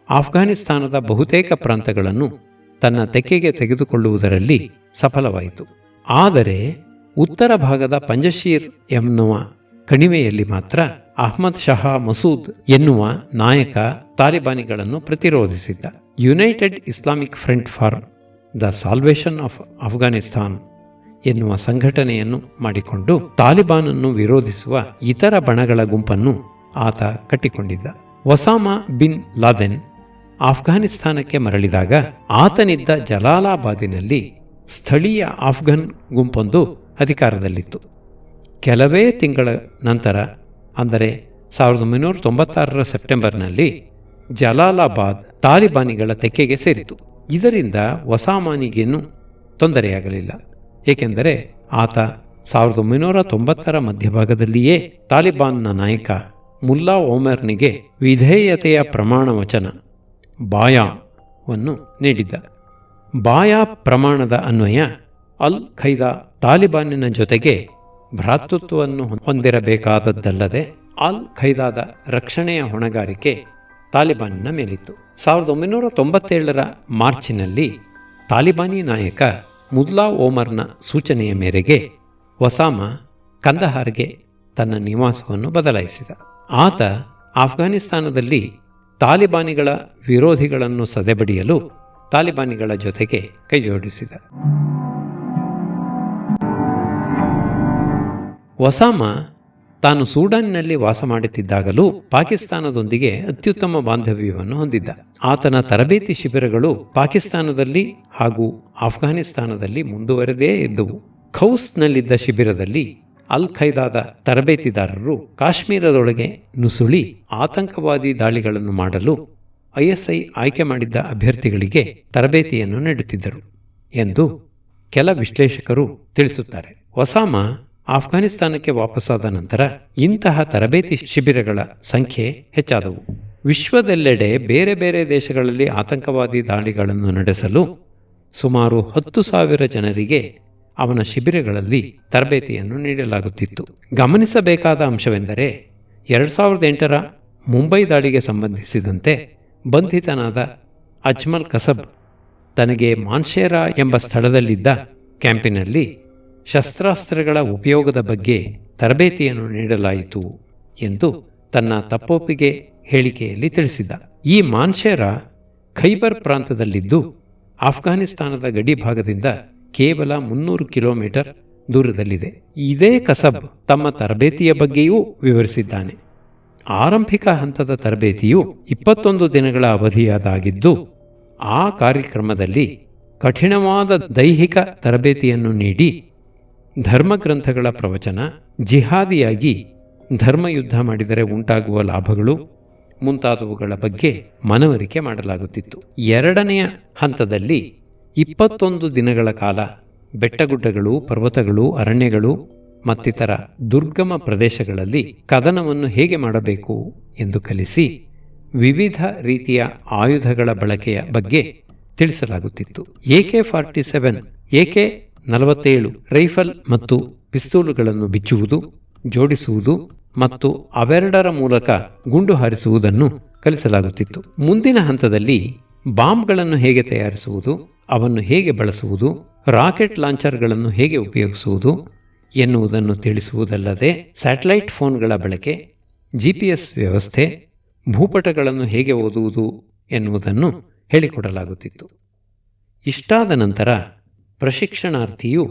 ಆಫ್ಘಾನಿಸ್ತಾನದ ಬಹುತೇಕ ಪ್ರಾಂತಗಳನ್ನು ತನ್ನ ತೆಕ್ಕೆಗೆ ತೆಗೆದುಕೊಳ್ಳುವುದರಲ್ಲಿ ಸಫಲವಾಯಿತು. ಆದರೆ ಉತ್ತರ ಭಾಗದ ಪಂಜಶೀರ್ ಎನ್ನುವ ಕಣಿವೆಯಲ್ಲಿ ಮಾತ್ರ ಅಹ್ಮದ್ ಶಹಾ ಮಸೂದ್ ಎನ್ನುವ ನಾಯಕ ತಾಲಿಬಾನಿಗಳನ್ನು ಪ್ರತಿರೋಧಿಸಿದ್ದ. United Islamic Front for the Salvation of Afghanistan ಎನ್ನುವ ಸಂಘಟನೆಯನ್ನು ಮಾಡಿಕೊಂಡು ತಾಲಿಬಾನನ್ನು ವಿರೋಧಿಸುವ ಇತರ ಬಣಗಳ ಗುಂಪನ್ನು ಆತ ಕಟ್ಟಿಕೊಂಡಿದ್ದ. ಒಸಾಮಾ ಬಿನ್ ಲಾದೆನ್ ಆಫ್ಘಾನಿಸ್ತಾನಕ್ಕೆ ಮರಳಿದಾಗ ಆತನಿದ್ದ ಜಲಾಲಾಬಾದಿನಲ್ಲಿ ಸ್ಥಳೀಯ ಆಫ್ಘನ್ ಗುಂಪೊಂದು ಅಧಿಕಾರದಲ್ಲಿತ್ತು. ಕೆಲವೇ ತಿಂಗಳ ನಂತರ, ಅಂದರೆ 1996ರ ಸೆಪ್ಟೆಂಬರ್ನಲ್ಲಿ ಜಲಾಲಾಬಾದ್ ತಾಲಿಬಾನಿಗಳ ತೆಕ್ಕೆಗೆ ಸೇರಿತು. ಇದರಿಂದ ಒಸಾಮಾನಿಗೇನು ತೊಂದರೆಯಾಗಲಿಲ್ಲ. ಏಕೆಂದರೆ ಆತ 1990ರ ಮಧ್ಯಭಾಗದಲ್ಲಿಯೇ ತಾಲಿಬಾನ್ನ ನಾಯಕ ಮುಲ್ಲಾ ಒಮರ್ನಿಗೆ ವಿಧೇಯತೆಯ ಪ್ರಮಾಣ ವಚನ ಬಾಯಾವನ್ನು ನೀಡಿದ್ದ. ಬಾಯಾ ಪ್ರಮಾಣದ ಅನ್ವಯ ಅಲ್ ಖೈದಾ ತಾಲಿಬಾನಿನ ಜೊತೆಗೆ ಭ್ರಾತೃತ್ವವನ್ನು ಹೊಂದಿರಬೇಕಾದದ್ದಲ್ಲದೆ ಅಲ್ ಖೈದಾದ ರಕ್ಷಣೆಯ ಹೊಣೆಗಾರಿಕೆ ತಾಲಿಬಾನಿನ ಮೇಲಿತ್ತು. 1997ರ ಮಾರ್ಚಿನಲ್ಲಿ ತಾಲಿಬಾನಿ ನಾಯಕ ಮುಲ್ಲಾ ಒಮರ್ನ ಸೂಚನೆಯ ಮೇರೆಗೆ ಒಸಾಮ ಕಂದಹಾರ್ಗೆ ತನ್ನ ನಿವಾಸವನ್ನು ಬದಲಾಯಿಸಿದ. ಆತ ಆಫ್ಘಾನಿಸ್ತಾನದಲ್ಲಿ ತಾಲಿಬಾನಿಗಳ ವಿರೋಧಿಗಳನ್ನು ಸದೆಬಡಿಯಲು ತಾಲಿಬಾನಿಗಳ ಜೊತೆಗೆ ಕೈಜೋಡಿಸಿದ. ಒಸಾಮ ತಾನು ಸೂಡಾನ್ನಲ್ಲಿ ವಾಸ ಮಾಡುತ್ತಿದ್ದಾಗಲೂ ಪಾಕಿಸ್ತಾನದೊಂದಿಗೆ ಅತ್ಯುತ್ತಮ ಬಾಂಧವ್ಯವನ್ನು ಹೊಂದಿದ್ದ. ಆತನ ತರಬೇತಿ ಶಿಬಿರಗಳು ಪಾಕಿಸ್ತಾನದಲ್ಲಿ ಹಾಗೂ ಆಫ್ಘಾನಿಸ್ತಾನದಲ್ಲಿ ಮುಂದುವರೆದೇ ಇದ್ದವು. ಖೌಸ್ನಲ್ಲಿದ್ದ ಶಿಬಿರದಲ್ಲಿ ಅಲ್ ಖೈದಾದ ತರಬೇತಿದಾರರು ಕಾಶ್ಮೀರದೊಳಗೆ ನುಸುಳಿ ಆತಂಕವಾದಿ ದಾಳಿಗಳನ್ನು ಮಾಡಲು ಐಎಸ್ಐ ಆಯ್ಕೆ ಮಾಡಿದ್ದ ಅಭ್ಯರ್ಥಿಗಳಿಗೆ ತರಬೇತಿಯನ್ನು ನೀಡುತ್ತಿದ್ದರು ಎಂದು ಕೆಲ ವಿಶ್ಲೇಷಕರು ತಿಳಿಸುತ್ತಾರೆ. ಒಸಾಮ ಆಫ್ಘಾನಿಸ್ತಾನಕ್ಕೆ ವಾಪಸ್ಸಾದ ನಂತರ ಇಂತಹ ತರಬೇತಿ ಶಿಬಿರಗಳ ಸಂಖ್ಯೆ ಹೆಚ್ಚಾದವು. ವಿಶ್ವದೆಲ್ಲೆಡೆ ಬೇರೆ ಬೇರೆ ದೇಶಗಳಲ್ಲಿ ಆತಂಕವಾದಿ ದಾಳಿಗಳನ್ನು ನಡೆಸಲು ಸುಮಾರು 10,000 ಜನರಿಗೆ ಅವನ ಶಿಬಿರಗಳಲ್ಲಿ ತರಬೇತಿಯನ್ನು ನೀಡಲಾಗುತ್ತಿತ್ತು. ಗಮನಿಸಬೇಕಾದ ಅಂಶವೆಂದರೆ 2008ರ ಮುಂಬೈ ದಾಳಿಗೆ ಸಂಬಂಧಿಸಿದಂತೆ ಬಂಧಿತನಾದ ಅಜ್ಮಲ್ ಕಸಬ್ ತನಗೆ ಮಾನ್ಶೇರಾ ಎಂಬ ಸ್ಥಳದಲ್ಲಿದ್ದ ಕ್ಯಾಂಪಿನಲ್ಲಿ ಶಸ್ತ್ರಾಸ್ತ್ರಗಳ ಉಪಯೋಗದ ಬಗ್ಗೆ ತರಬೇತಿಯನ್ನು ನೀಡಲಾಯಿತು ಎಂದು ತನ್ನ ತಪ್ಪೊಪ್ಪಿಗೆ ಹೇಳಿಕೆಯಲ್ಲಿ ತಿಳಿಸಿದ್ದ. ಈ ಮಾನ್ಶೇರಾ ಖೈಬರ್ ಪ್ರಾಂತದಲ್ಲಿದ್ದು ಆಫ್ಘಾನಿಸ್ತಾನದ ಗಡಿ ಭಾಗದಿಂದ ಕೇವಲ 300 ಕಿಲೋಮೀಟರ್ ದೂರದಲ್ಲಿದೆ. ಇದೇ ಕಸಬ್ ತಮ್ಮ ತರಬೇತಿಯ ಬಗ್ಗೆಯೂ ವಿವರಿಸಿದ್ದಾನೆ. ಆರಂಭಿಕ ಹಂತದ ತರಬೇತಿಯು 21 ದಿನಗಳ ಅವಧಿಯಾದಾಗಿದ್ದು ಆ ಕಾರ್ಯಕ್ರಮದಲ್ಲಿ ಕಠಿಣವಾದ ದೈಹಿಕ ತರಬೇತಿಯನ್ನು ನೀಡಿ ಧರ್ಮಗ್ರಂಥಗಳ ಪ್ರವಚನ, ಜಿಹಾದಿಯಾಗಿ ಧರ್ಮಯುದ್ಧ ಮಾಡಿದರೆ ಉಂಟಾಗುವ ಲಾಭಗಳು ಮುಂತಾದವುಗಳ ಬಗ್ಗೆ ಮನವರಿಕೆ ಮಾಡಲಾಗುತ್ತಿತ್ತು. ಎರಡನೆಯ ಹಂತದಲ್ಲಿ 21 ದಿನಗಳ ಕಾಲ ಬೆಟ್ಟಗುಡ್ಡಗಳು, ಪರ್ವತಗಳು, ಅರಣ್ಯಗಳು ಮತ್ತಿತರ ದುರ್ಗಮ ಪ್ರದೇಶಗಳಲ್ಲಿ ಕದನವನ್ನು ಹೇಗೆ ಮಾಡಬೇಕು ಎಂದು ಕಲಿಸಿ ವಿವಿಧ ರೀತಿಯ ಆಯುಧಗಳ ಬಳಕೆಯ ಬಗ್ಗೆ ತಿಳಿಸಲಾಗುತ್ತಿತ್ತು. AK-47, AK-47 ರೈಫಲ್ ಮತ್ತು ಪಿಸ್ತೂಲುಗಳನ್ನು ಬಿಚ್ಚುವುದು, ಜೋಡಿಸುವುದು ಮತ್ತು ಅವೆರಡರ ಮೂಲಕ ಗುಂಡು ಹಾರಿಸುವುದನ್ನು ಕಲಿಸಲಾಗುತ್ತಿತ್ತು. ಮುಂದಿನ ಹಂತದಲ್ಲಿ ಬಾಂಬ್ಗಳನ್ನು ಹೇಗೆ ತಯಾರಿಸುವುದು, ಅವನ್ನು ಹೇಗೆ ಬಳಸುವುದು, ರಾಕೆಟ್ ಲಾಂಚರ್ಗಳನ್ನು ಹೇಗೆ ಉಪಯೋಗಿಸುವುದು ಎನ್ನುವುದನ್ನು ತಿಳಿಸುವುದಲ್ಲದೆ ಸ್ಯಾಟಲೈಟ್ ಫೋನ್ಗಳ ಬಳಕೆ, GPS ವ್ಯವಸ್ಥೆ, ಭೂಪಟಗಳನ್ನು ಹೇಗೆ ಓದುವುದು ಎನ್ನುವುದನ್ನು ಹೇಳಿಕೊಡಲಾಗುತ್ತಿತ್ತು. ಇಷ್ಟಾದ ನಂತರ ಪ್ರಶಿಕ್ಷಣಾರ್ಥಿಯು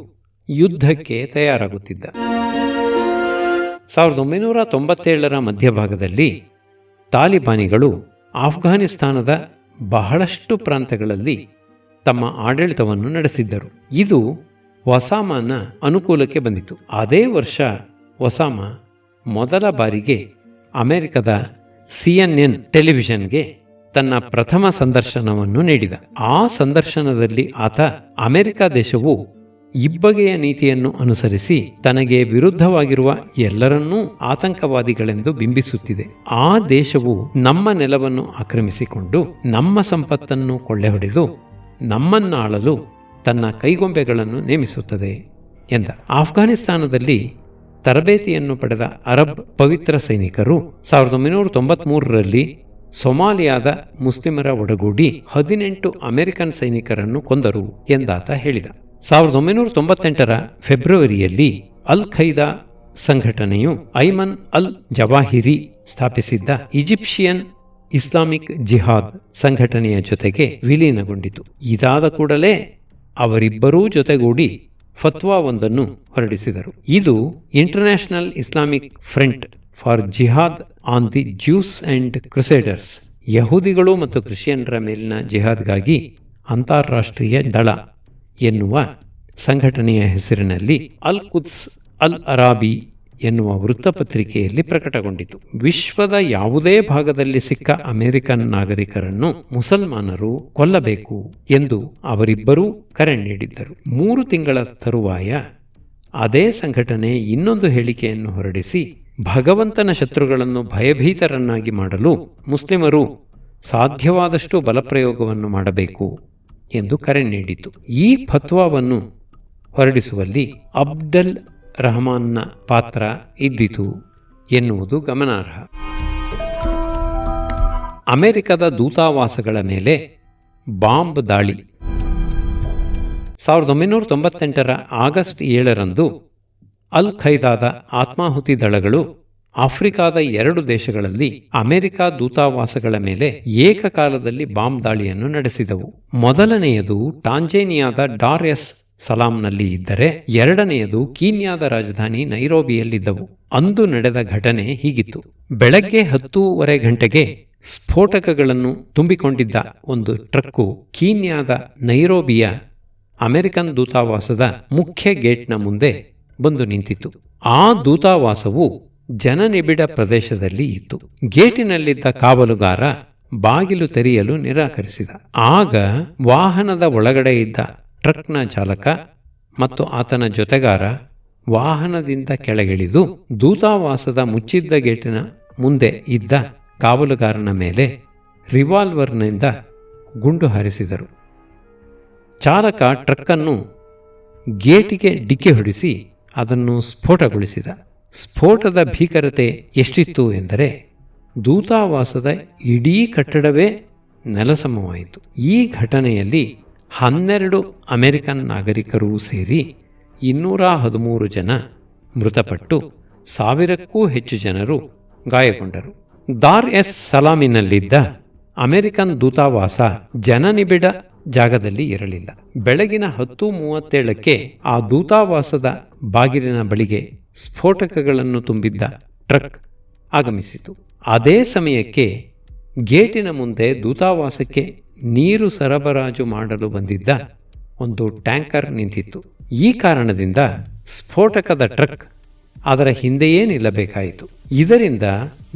ಯುದ್ಧಕ್ಕೆ ತಯಾರಾಗುತ್ತಿದ್ದ. 1997ರ ಮಧ್ಯಭಾಗದಲ್ಲಿ ತಾಲಿಬಾನಿಗಳು ಆಫ್ಘಾನಿಸ್ತಾನದ ಬಹಳಷ್ಟು ಪ್ರಾಂತಗಳಲ್ಲಿ ತಮ್ಮ ಆಡಳಿತವನ್ನು ನಡೆಸಿದ್ದರು. ಇದು ಒಸಾಮನ ಅನುಕೂಲಕ್ಕೆ ಬಂದಿತು. ಅದೇ ವರ್ಷ ಒಸಾಮ ಮೊದಲ ಬಾರಿಗೆ ಅಮೆರಿಕದ CNN ಟೆಲಿವಿಷನ್ಗೆ ತನ್ನ ಪ್ರಥಮ ಸಂದರ್ಶನವನ್ನು ನೀಡಿದ. ಆ ಸಂದರ್ಶನದಲ್ಲಿ ಆತ ಅಮೆರಿಕ ದೇಶವು ಇಬ್ಬಗೆಯ ನೀತಿಯನ್ನು ಅನುಸರಿಸಿ ತನಗೆ ವಿರುದ್ಧವಾಗಿರುವ ಎಲ್ಲರನ್ನೂ ಆತಂಕವಾದಿಗಳೆಂದು ಬಿಂಬಿಸುತ್ತಿದೆ. ಆ ದೇಶವು ನಮ್ಮ ನೆಲವನ್ನು ಆಕ್ರಮಿಸಿಕೊಂಡು ನಮ್ಮ ಸಂಪತ್ತನ್ನು ಕೊಳ್ಳೆಹೊಡೆದು ನಮ್ಮನ್ನಾಳಲು ತನ್ನ ಕೈಗೊಂಬೆಗಳನ್ನು ನೇಮಿಸುತ್ತದೆ ಎಂದ. ಆಫ್ಘಾನಿಸ್ತಾನದಲ್ಲಿ ತರಬೇತಿಯನ್ನು ಪಡೆದ ಅರಬ್ ಪವಿತ್ರ ಸೈನಿಕರು 1993ರಲ್ಲಿ ಸೊಮಾಲಿಯಾದ ಮುಸ್ಲಿಮರ ಒಡಗೂಡಿ 18 ಅಮೆರಿಕನ್ ಸೈನಿಕರನ್ನು ಕೊಂದರು ಎಂದಾತ ಹೇಳಿದ. 1998ರ ಫೆಬ್ರವರಿಯಲ್ಲಿ ಅಲ್ ಖೈದಾ ಸಂಘಟನೆಯು ಐಮನ್ ಅಲ್ ಜವಾಹಿರಿ ಸ್ಥಾಪಿಸಿದ್ದ ಈಜಿಪ್ಷಿಯನ್ ಇಸ್ಲಾಮಿಕ್ ಜಿಹಾದ್ ಸಂಘಟನೆಯ ಜೊತೆಗೆ ವಿಲೀನಗೊಂಡಿತು. ಇದಾದ ಕೂಡಲೇ ಅವರಿಬ್ಬರೂ ಜೊತೆಗೂಡಿ ಫತ್ವಾವೊಂದನ್ನು ಹೊರಡಿಸಿದರು. ಇದು International Islamic Front for Jihad on the Jews and Crusaders, ಯಹೂದಿಗಳು ಮತ್ತು ಕ್ರಿಶ್ಚಿಯನ್ನರ ಮೇಲಿನ ಜಿಹಾದ್ಗಾಗಿ ಅಂತಾರಾಷ್ಟ್ರೀಯ ದಳ ಎನ್ನುವ ಸಂಘಟನೆಯ ಹೆಸರಿನಲ್ಲಿ ಅಲ್ ಕುದ್ಸ್ ಅಲ್ ಅರಾಬಿ ಎನ್ನುವ ವೃತ್ತಪತ್ರಿಕೆಯಲ್ಲಿ ಪ್ರಕಟಗೊಂಡಿತು. ವಿಶ್ವದ ಯಾವುದೇ ಭಾಗದಲ್ಲಿ ಸಿಕ್ಕ ಅಮೆರಿಕನ್ ನಾಗರಿಕರನ್ನು ಮುಸಲ್ಮಾನರು ಕೊಲ್ಲಬೇಕು ಎಂದು ಅವರಿಬ್ಬರೂ ಕರೆ ನೀಡಿದ್ದರು. 3 ತಿಂಗಳ ತರುವಾಯ ಅದೇ ಸಂಘಟನೆ ಇನ್ನೊಂದು ಹೇಳಿಕೆಯನ್ನು ಹೊರಡಿಸಿ ಭಗವಂತನ ಶತ್ರುಗಳನ್ನು ಭಯಭೀತರನ್ನಾಗಿ ಮಾಡಲು ಮುಸ್ಲಿಮರು ಸಾಧ್ಯವಾದಷ್ಟು ಬಲಪ್ರಯೋಗವನ್ನು ಮಾಡಬೇಕು ಎಂದು ಕರೆ ನೀಡಿತು. ಈ ಫತ್ವಾವನ್ನು ಹೊರಡಿಸುವಲ್ಲಿ ಅಬ್ದಲ್ ರಹಮಾನ್ನ ಪಾತ್ರ ಇದ್ದಿತು ಎನ್ನುವುದು ಗಮನಾರ್ಹ. ಅಮೆರಿಕದ ದೂತಾವಾಸಗಳ ಮೇಲೆ ಬಾಂಬ್ ದಾಳಿ. 1998ರ ಆಗಸ್ಟ್ 7ರಂದು ಅಲ್ ಖೈದಾದ ಆತ್ಮಾಹುತಿ ದಳಗಳು ಆಫ್ರಿಕಾದ 2 ದೇಶಗಳಲ್ಲಿ ಅಮೆರಿಕ ದೂತಾವಾಸಗಳ ಮೇಲೆ ಏಕಕಾಲದಲ್ಲಿ ಬಾಂಬ್ ದಾಳಿಯನ್ನು ನಡೆಸಿದವು. ಮೊದಲನೆಯದು ಟಾಂಜೇನಿಯಾದ ಡಾರ್ ಎಸ್ ಸಲಾಂನಲ್ಲಿ ಇದ್ದರೆ ಎರಡನೆಯದು ಕೀನ್ಯಾದ ರಾಜಧಾನಿ ನೈರೋಬಿಯಲ್ಲಿದ್ದವು. ಅಂದು ನಡೆದ ಘಟನೆ ಹೀಗಿತ್ತು. ಬೆಳಗ್ಗೆ 10:30 ಗಂಟೆಗೆ ಸ್ಫೋಟಕಗಳನ್ನು ತುಂಬಿಕೊಂಡಿದ್ದ ಒಂದು ಟ್ರಕ್ಕು ಕೀನ್ಯಾದ ನೈರೋಬಿಯ ಅಮೆರಿಕನ್ ದೂತಾವಾಸದ ಮುಖ್ಯ ಗೇಟ್ನ ಮುಂದೆ ಬಂದು ನಿಂತಿತು. ಆ ದೂತಾವಾಸವು ಜನನಿಬಿಡ ಪ್ರದೇಶದಲ್ಲಿ ಇತ್ತು. ಗೇಟಿನಲ್ಲಿದ್ದ ಕಾವಲುಗಾರ ಬಾಗಿಲು ತೆರೆಯಲು ನಿರಾಕರಿಸಿದ. ಆಗ ವಾಹನದ ಒಳಗಡೆ ಇದ್ದ ಟ್ರಕ್ನ ಚಾಲಕ ಮತ್ತು ಆತನ ಜೊತೆಗಾರ ವಾಹನದಿಂದ ಕೆಳಗಿಳಿದು ದೂತಾವಾಸದ ಮುಚ್ಚಿದ್ದ ಗೇಟಿನ ಮುಂದೆ ಇದ್ದ ಕಾವಲುಗಾರನ ಮೇಲೆ ರಿವಾಲ್ವರ್ನಿಂದ ಗುಂಡು ಹಾರಿಸಿದರು. ಚಾಲಕ ಟ್ರಕ್ಕನ್ನು ಗೇಟಿಗೆ ಡಿಕ್ಕಿ ಹೊಡಿಸಿ ಅದನ್ನು ಸ್ಫೋಟಗೊಳಿಸಿದ. ಸ್ಫೋಟದ ಭೀಕರತೆ ಎಷ್ಟಿತ್ತು ಎಂದರೆ ದೂತಾವಾಸದ ಇಡೀ ಕಟ್ಟಡವೇ ನೆಲಸಮವಾಯಿತು. ಈ ಘಟನೆಯಲ್ಲಿ 12 ಅಮೆರಿಕನ್ ನಾಗರಿಕರೂ ಸೇರಿ 213 ಜನ ಮೃತಪಟ್ಟು 1000ಕ್ಕೂ ಹೆಚ್ಚು ಜನರು ಗಾಯಗೊಂಡರು. ದಾರ್ ಎಸ್ ಸಲಾಮಿನಲ್ಲಿದ್ದ ಅಮೆರಿಕನ್ ದೂತಾವಾಸ ಜನನಿಬಿಡ ಜಾಗದಲ್ಲಿ ಇರಲಿಲ್ಲ. ಬೆಳಗಿನ 10:37ಕ್ಕೆ ಆ ದೂತಾವಾಸದ ಬಾಗಿಲಿನ ಬಳಿಗೆ ಸ್ಫೋಟಕಗಳನ್ನು ತುಂಬಿದ್ದ ಟ್ರಕ್ ಆಗಮಿಸಿತು. ಅದೇ ಸಮಯಕ್ಕೆ ಗೇಟಿನ ಮುಂದೆ ದೂತಾವಾಸಕ್ಕೆ ನೀರು ಸರಬರಾಜು ಮಾಡಲು ಬಂದಿದ್ದ ಒಂದು ಟ್ಯಾಂಕರ್ ನಿಂತಿತ್ತು. ಈ ಕಾರಣದಿಂದ ಸ್ಫೋಟಕದ ಟ್ರಕ್ ಅದರ ಹಿಂದೆಯೇ ನಿಲ್ಲಬೇಕಾಯಿತು. ಇದರಿಂದ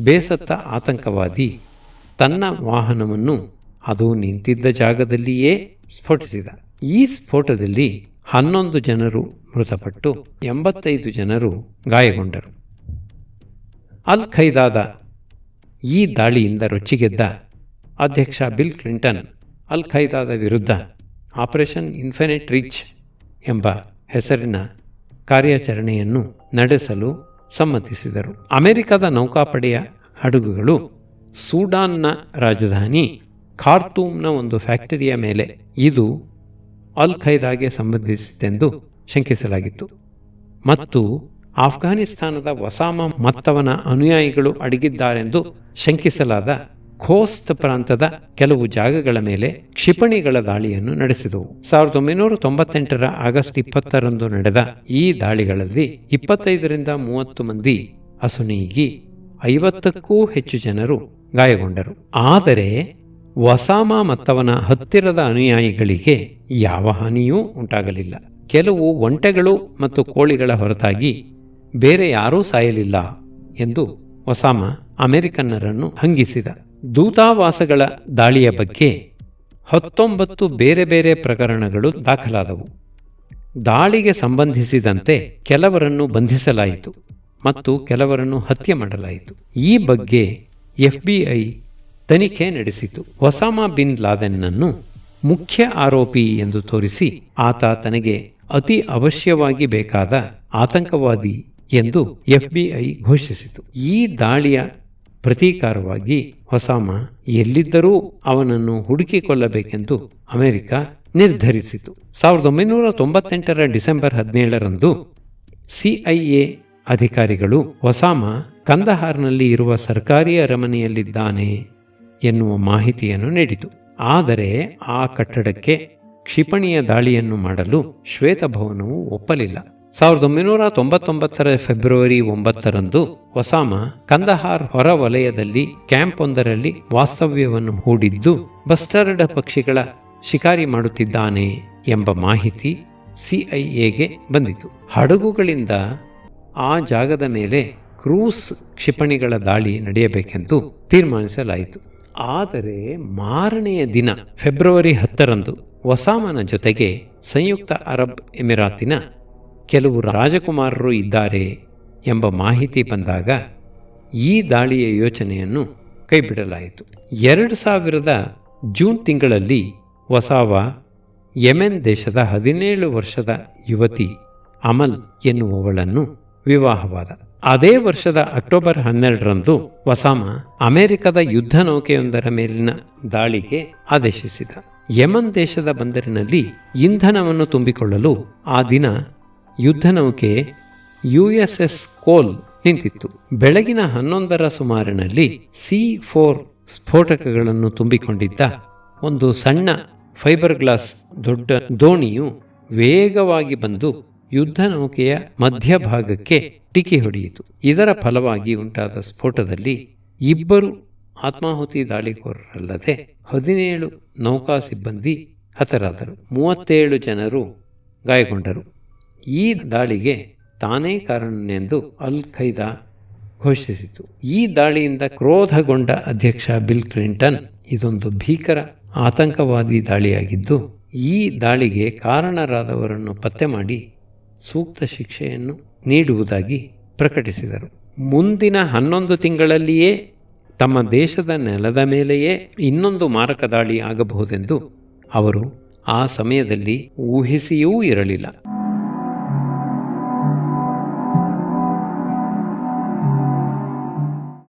ಬೇಸತ್ತ ಆತಂಕವಾದಿ ತನ್ನ ವಾಹನವನ್ನು ಅದು ನಿಂತಿದ್ದ ಜಾಗದಲ್ಲಿಯೇ ಸ್ಫೋಟಿಸಿದ. ಈ ಸ್ಫೋಟದಲ್ಲಿ 11 ಜನರು ಮೃತಪಟ್ಟು 85 ಜನರು ಗಾಯಗೊಂಡರು. ಅಲ್ ಖೈದಾದ ಈ ದಾಳಿಯಿಂದ ರೊಚ್ಚಿಗೆದ್ದ ಅಧ್ಯಕ್ಷ ಬಿಲ್ ಕ್ಲಿಂಟನ್ ಅಲ್ ಖೈದಾದ ವಿರುದ್ಧ ಆಪರೇಷನ್ ಇನ್ಫಿನಿಟ್ ರೀಚ್ ಎಂಬ ಹೆಸರಿನ ಕಾರ್ಯಾಚರಣೆಯನ್ನು ನಡೆಸಲು ಸಮ್ಮತಿಸಿದರು. ಅಮೆರಿಕದ ನೌಕಾಪಡೆಯ ಹಡಗುಗಳು ಸೂಡಾನ್ನ ರಾಜಧಾನಿ ಖಾರ್ತೂಮ್ನ ಒಂದು ಫ್ಯಾಕ್ಟರಿಯ ಮೇಲೆ ಇದು ಅಲ್ ಖೈದಾಗೆ ಸಂಬಂಧಿಸಿತೆಂದು ಶಂಕಿಸಲಾಗಿತ್ತು ಮತ್ತು ಆಫ್ಘಾನಿಸ್ತಾನದ ಒಸಾಮಾ ಮತ್ತವನ ಅನುಯಾಯಿಗಳು ಅಡಗಿದ್ದಾರೆಂದು ಶಂಕಿಸಲಾದ ಖೋಸ್ತ್ ಪ್ರಾಂತದ ಕೆಲವು ಜಾಗಗಳ ಮೇಲೆ ಕ್ಷಿಪಣಿಗಳ ದಾಳಿಯನ್ನು ನಡೆಸಿದವು. 1998 ಆಗಸ್ಟ್ 20ರಂದು ನಡೆದ ಈ ದಾಳಿಗಳಲ್ಲಿ 25ರಿಂದ 30 ಮಂದಿ ಅಸುನೀಗಿ 50ಕ್ಕೂ ಹೆಚ್ಚು ಜನರು ಗಾಯಗೊಂಡರು. ಆದರೆ ಒಸಾಮಾ ಮತ್ತವನ ಹತ್ತಿರದ ಅನುಯಾಯಿಗಳಿಗೆ ಯಾವ ಹಾನಿಯೂ ಉಂಟಾಗಲಿಲ್ಲ. ಕೆಲವು ಒಂಟೆಗಳು ಮತ್ತು ಕೋಳಿಗಳ ಹೊರತಾಗಿ ಬೇರೆ ಯಾರೂ ಸಾಯಲಿಲ್ಲ ಎಂದು ಒಸಾಮಾ ಅಮೆರಿಕನ್ನರನ್ನು ಹಂಗಿಸಿದ. ದೂತಾವಾಸಗಳ ದಾಳಿಯ ಬಗ್ಗೆ 19 ಬೇರೆ ಬೇರೆ ಪ್ರಕರಣಗಳು ದಾಖಲಾದವು. ದಾಳಿಗೆ ಸಂಬಂಧಿಸಿದಂತೆ ಕೆಲವರನ್ನು ಬಂಧಿಸಲಾಯಿತು ಮತ್ತು ಕೆಲವರನ್ನು ಹತ್ಯೆ ಮಾಡಲಾಯಿತು. ಈ ಬಗ್ಗೆ FBI ತನಿಖೆ ನಡೆಸಿತು. ಒಸಾಮಾ ಬಿನ್ ಲಾದೆನ್ನನ್ನು ಮುಖ್ಯ ಆರೋಪಿ ಎಂದು ತೋರಿಸಿ ಆತ ತನಗೆ ಅತಿ ಅವಶ್ಯವಾಗಿ ಬೇಕಾದ ಆತಂಕವಾದಿ ಎಂದು FBI ಘೋಷಿಸಿತು. ಈ ದಾಳಿಯ ಪ್ರತೀಕಾರವಾಗಿ ಒಸಾಮಾ ಎಲ್ಲಿದ್ದರೂ ಅವನನ್ನು ಹುಡುಕಿಕೊಳ್ಳಬೇಕೆಂದು ಅಮೆರಿಕ ನಿರ್ಧರಿಸಿತು. 1998 ಡಿಸೆಂಬರ್ 17ರಂದು CIA ಅಧಿಕಾರಿಗಳು ಒಸಾಮಾ ಕಂದಹಾರ್ನಲ್ಲಿ ಇರುವ ಸರ್ಕಾರಿ ಅರಮನೆಯಲ್ಲಿದ್ದಾನೆ ಎನ್ನುವ ಮಾಹಿತಿಯನ್ನು ನೀಡಿತು. ಆದರೆ ಆ ಕಟ್ಟಡಕ್ಕೆ ಕ್ಷಿಪಣಿಯ ದಾಳಿಯನ್ನು ಮಾಡಲು ಶ್ವೇತಭವನವು ಒಪ್ಪಲಿಲ್ಲ. 1999 ಫೆಬ್ರವರಿ 9ರಂದು ಒಸಾಮಾ ಕಂದಹಾರ್ ಹೊರವಲಯದಲ್ಲಿ ಕ್ಯಾಂಪೊಂದರಲ್ಲಿ ವಾಸ್ತವ್ಯವನ್ನು ಹೂಡಿದ್ದು ಬಸ್ಟರ್ಡ್ ಪಕ್ಷಿಗಳ ಶಿಕಾರಿ ಮಾಡುತ್ತಿದ್ದಾನೆ ಎಂಬ ಮಾಹಿತಿ CIAಗೆ ಬಂದಿತು. ಹಡಗುಗಳಿಂದ ಆ ಜಾಗದ ಮೇಲೆ ಕ್ರೂಸ್ ಕ್ಷಿಪಣಿಗಳ ದಾಳಿ ನಡೆಯಬೇಕೆಂದು ತೀರ್ಮಾನಿಸಲಾಯಿತು. ಆದರೆ ಮಾರನೆಯ ದಿನ ಫೆಬ್ರವರಿ 10ರಂದು ಒಸಾಮನ ಜೊತೆಗೆ ಸಂಯುಕ್ತ ಅರಬ್ ಎಮಿರಾತಿನ ಕೆಲವು ರಾಜಕುಮಾರರು ಇದ್ದಾರೆ ಎಂಬ ಮಾಹಿತಿ ಬಂದಾಗ ಈ ದಾಳಿಯ ಯೋಚನೆಯನ್ನು ಕೈಬಿಡಲಾಯಿತು. 2000 ಜೂನ್ ತಿಂಗಳಲ್ಲಿ ಒಸಾಮಾ ಯೆಮೆನ್ ದೇಶದ 17 ವರ್ಷದ ಯುವತಿ ಅಮಲ್ ಎನ್ನುವವಳನ್ನು ವಿವಾಹವಾದ. ಅದೇ ವರ್ಷದ ಅಕ್ಟೋಬರ್ 12ರಂದು ಒಸಾಮಾ ಅಮೆರಿಕದ ಯುದ್ಧ ನೌಕೆಯೊಂದರ ಮೇಲಿನ ದಾಳಿಗೆ ಆದೇಶಿಸಿದ. ಯೆಮನ್ ದೇಶದ ಬಂದರಿನಲ್ಲಿ ಇಂಧನವನ್ನು ತುಂಬಿಕೊಳ್ಳಲು ಆ ದಿನ ಯುದ್ಧ ನೌಕೆ USS ಕೋಲ್ ನಿಂತಿತ್ತು. ಬೆಳಗಿನ 11ರ ಸುಮಾರಿನಲ್ಲಿ C4 ಸ್ಫೋಟಕಗಳನ್ನು ತುಂಬಿಕೊಂಡಿದ್ದ ಒಂದು ಸಣ್ಣ ಫೈಬರ್ ಗ್ಲಾಸ್ ದೊಡ್ಡ ದೋಣಿಯು ವೇಗವಾಗಿ ಬಂದು ಯುದ್ಧ ನೌಕೆಯ ಮಧ್ಯಭಾಗಕ್ಕೆ ಡಿಕ್ಕಿ ಹೊಡೆಯಿತು. ಇದರ ಫಲವಾಗಿ ಉಂಟಾದ ಸ್ಫೋಟದಲ್ಲಿ 2 ಆತ್ಮಾಹುತಿ ದಾಳಿಕೋರರಲ್ಲದೆ 17 ನೌಕಾ ಸಿಬ್ಬಂದಿ ಹತರಾದರು. 37 ಜನರು ಗಾಯಗೊಂಡರು. ಈ ದಾಳಿಗೆ ತಾನೇ ಕಾರಣನೆಂದು ಅಲ್ ಖೈದಾ ಘೋಷಿಸಿತು. ಈ ದಾಳಿಯಿಂದ ಕ್ರೋಧಗೊಂಡ ಅಧ್ಯಕ್ಷ ಬಿಲ್ ಕ್ಲಿಂಟನ್ ಇದೊಂದು ಭೀಕರ ಆತಂಕವಾದಿ ದಾಳಿಯಾಗಿದ್ದು ಈ ದಾಳಿಗೆ ಕಾರಣರಾದವರನ್ನು ಪತ್ತೆ ಮಾಡಿ ಸೂಕ್ತ ಶಿಕ್ಷೆಯನ್ನು ನೀಡುವುದಾಗಿ ಪ್ರಕಟಿಸಿದರು. ಮುಂದಿನ 11 ತಿಂಗಳಲ್ಲಿಯೇ ತಮ್ಮ ದೇಶದ ನೆಲದ ಮೇಲೆಯೇ ಇನ್ನೊಂದು ಮಾರಕ ದಾಳಿ ಆಗಬಹುದೆಂದು ಅವರು ಆ ಸಮಯದಲ್ಲಿ ಊಹಿಸಿಯೂ ಇರಲಿಲ್ಲ.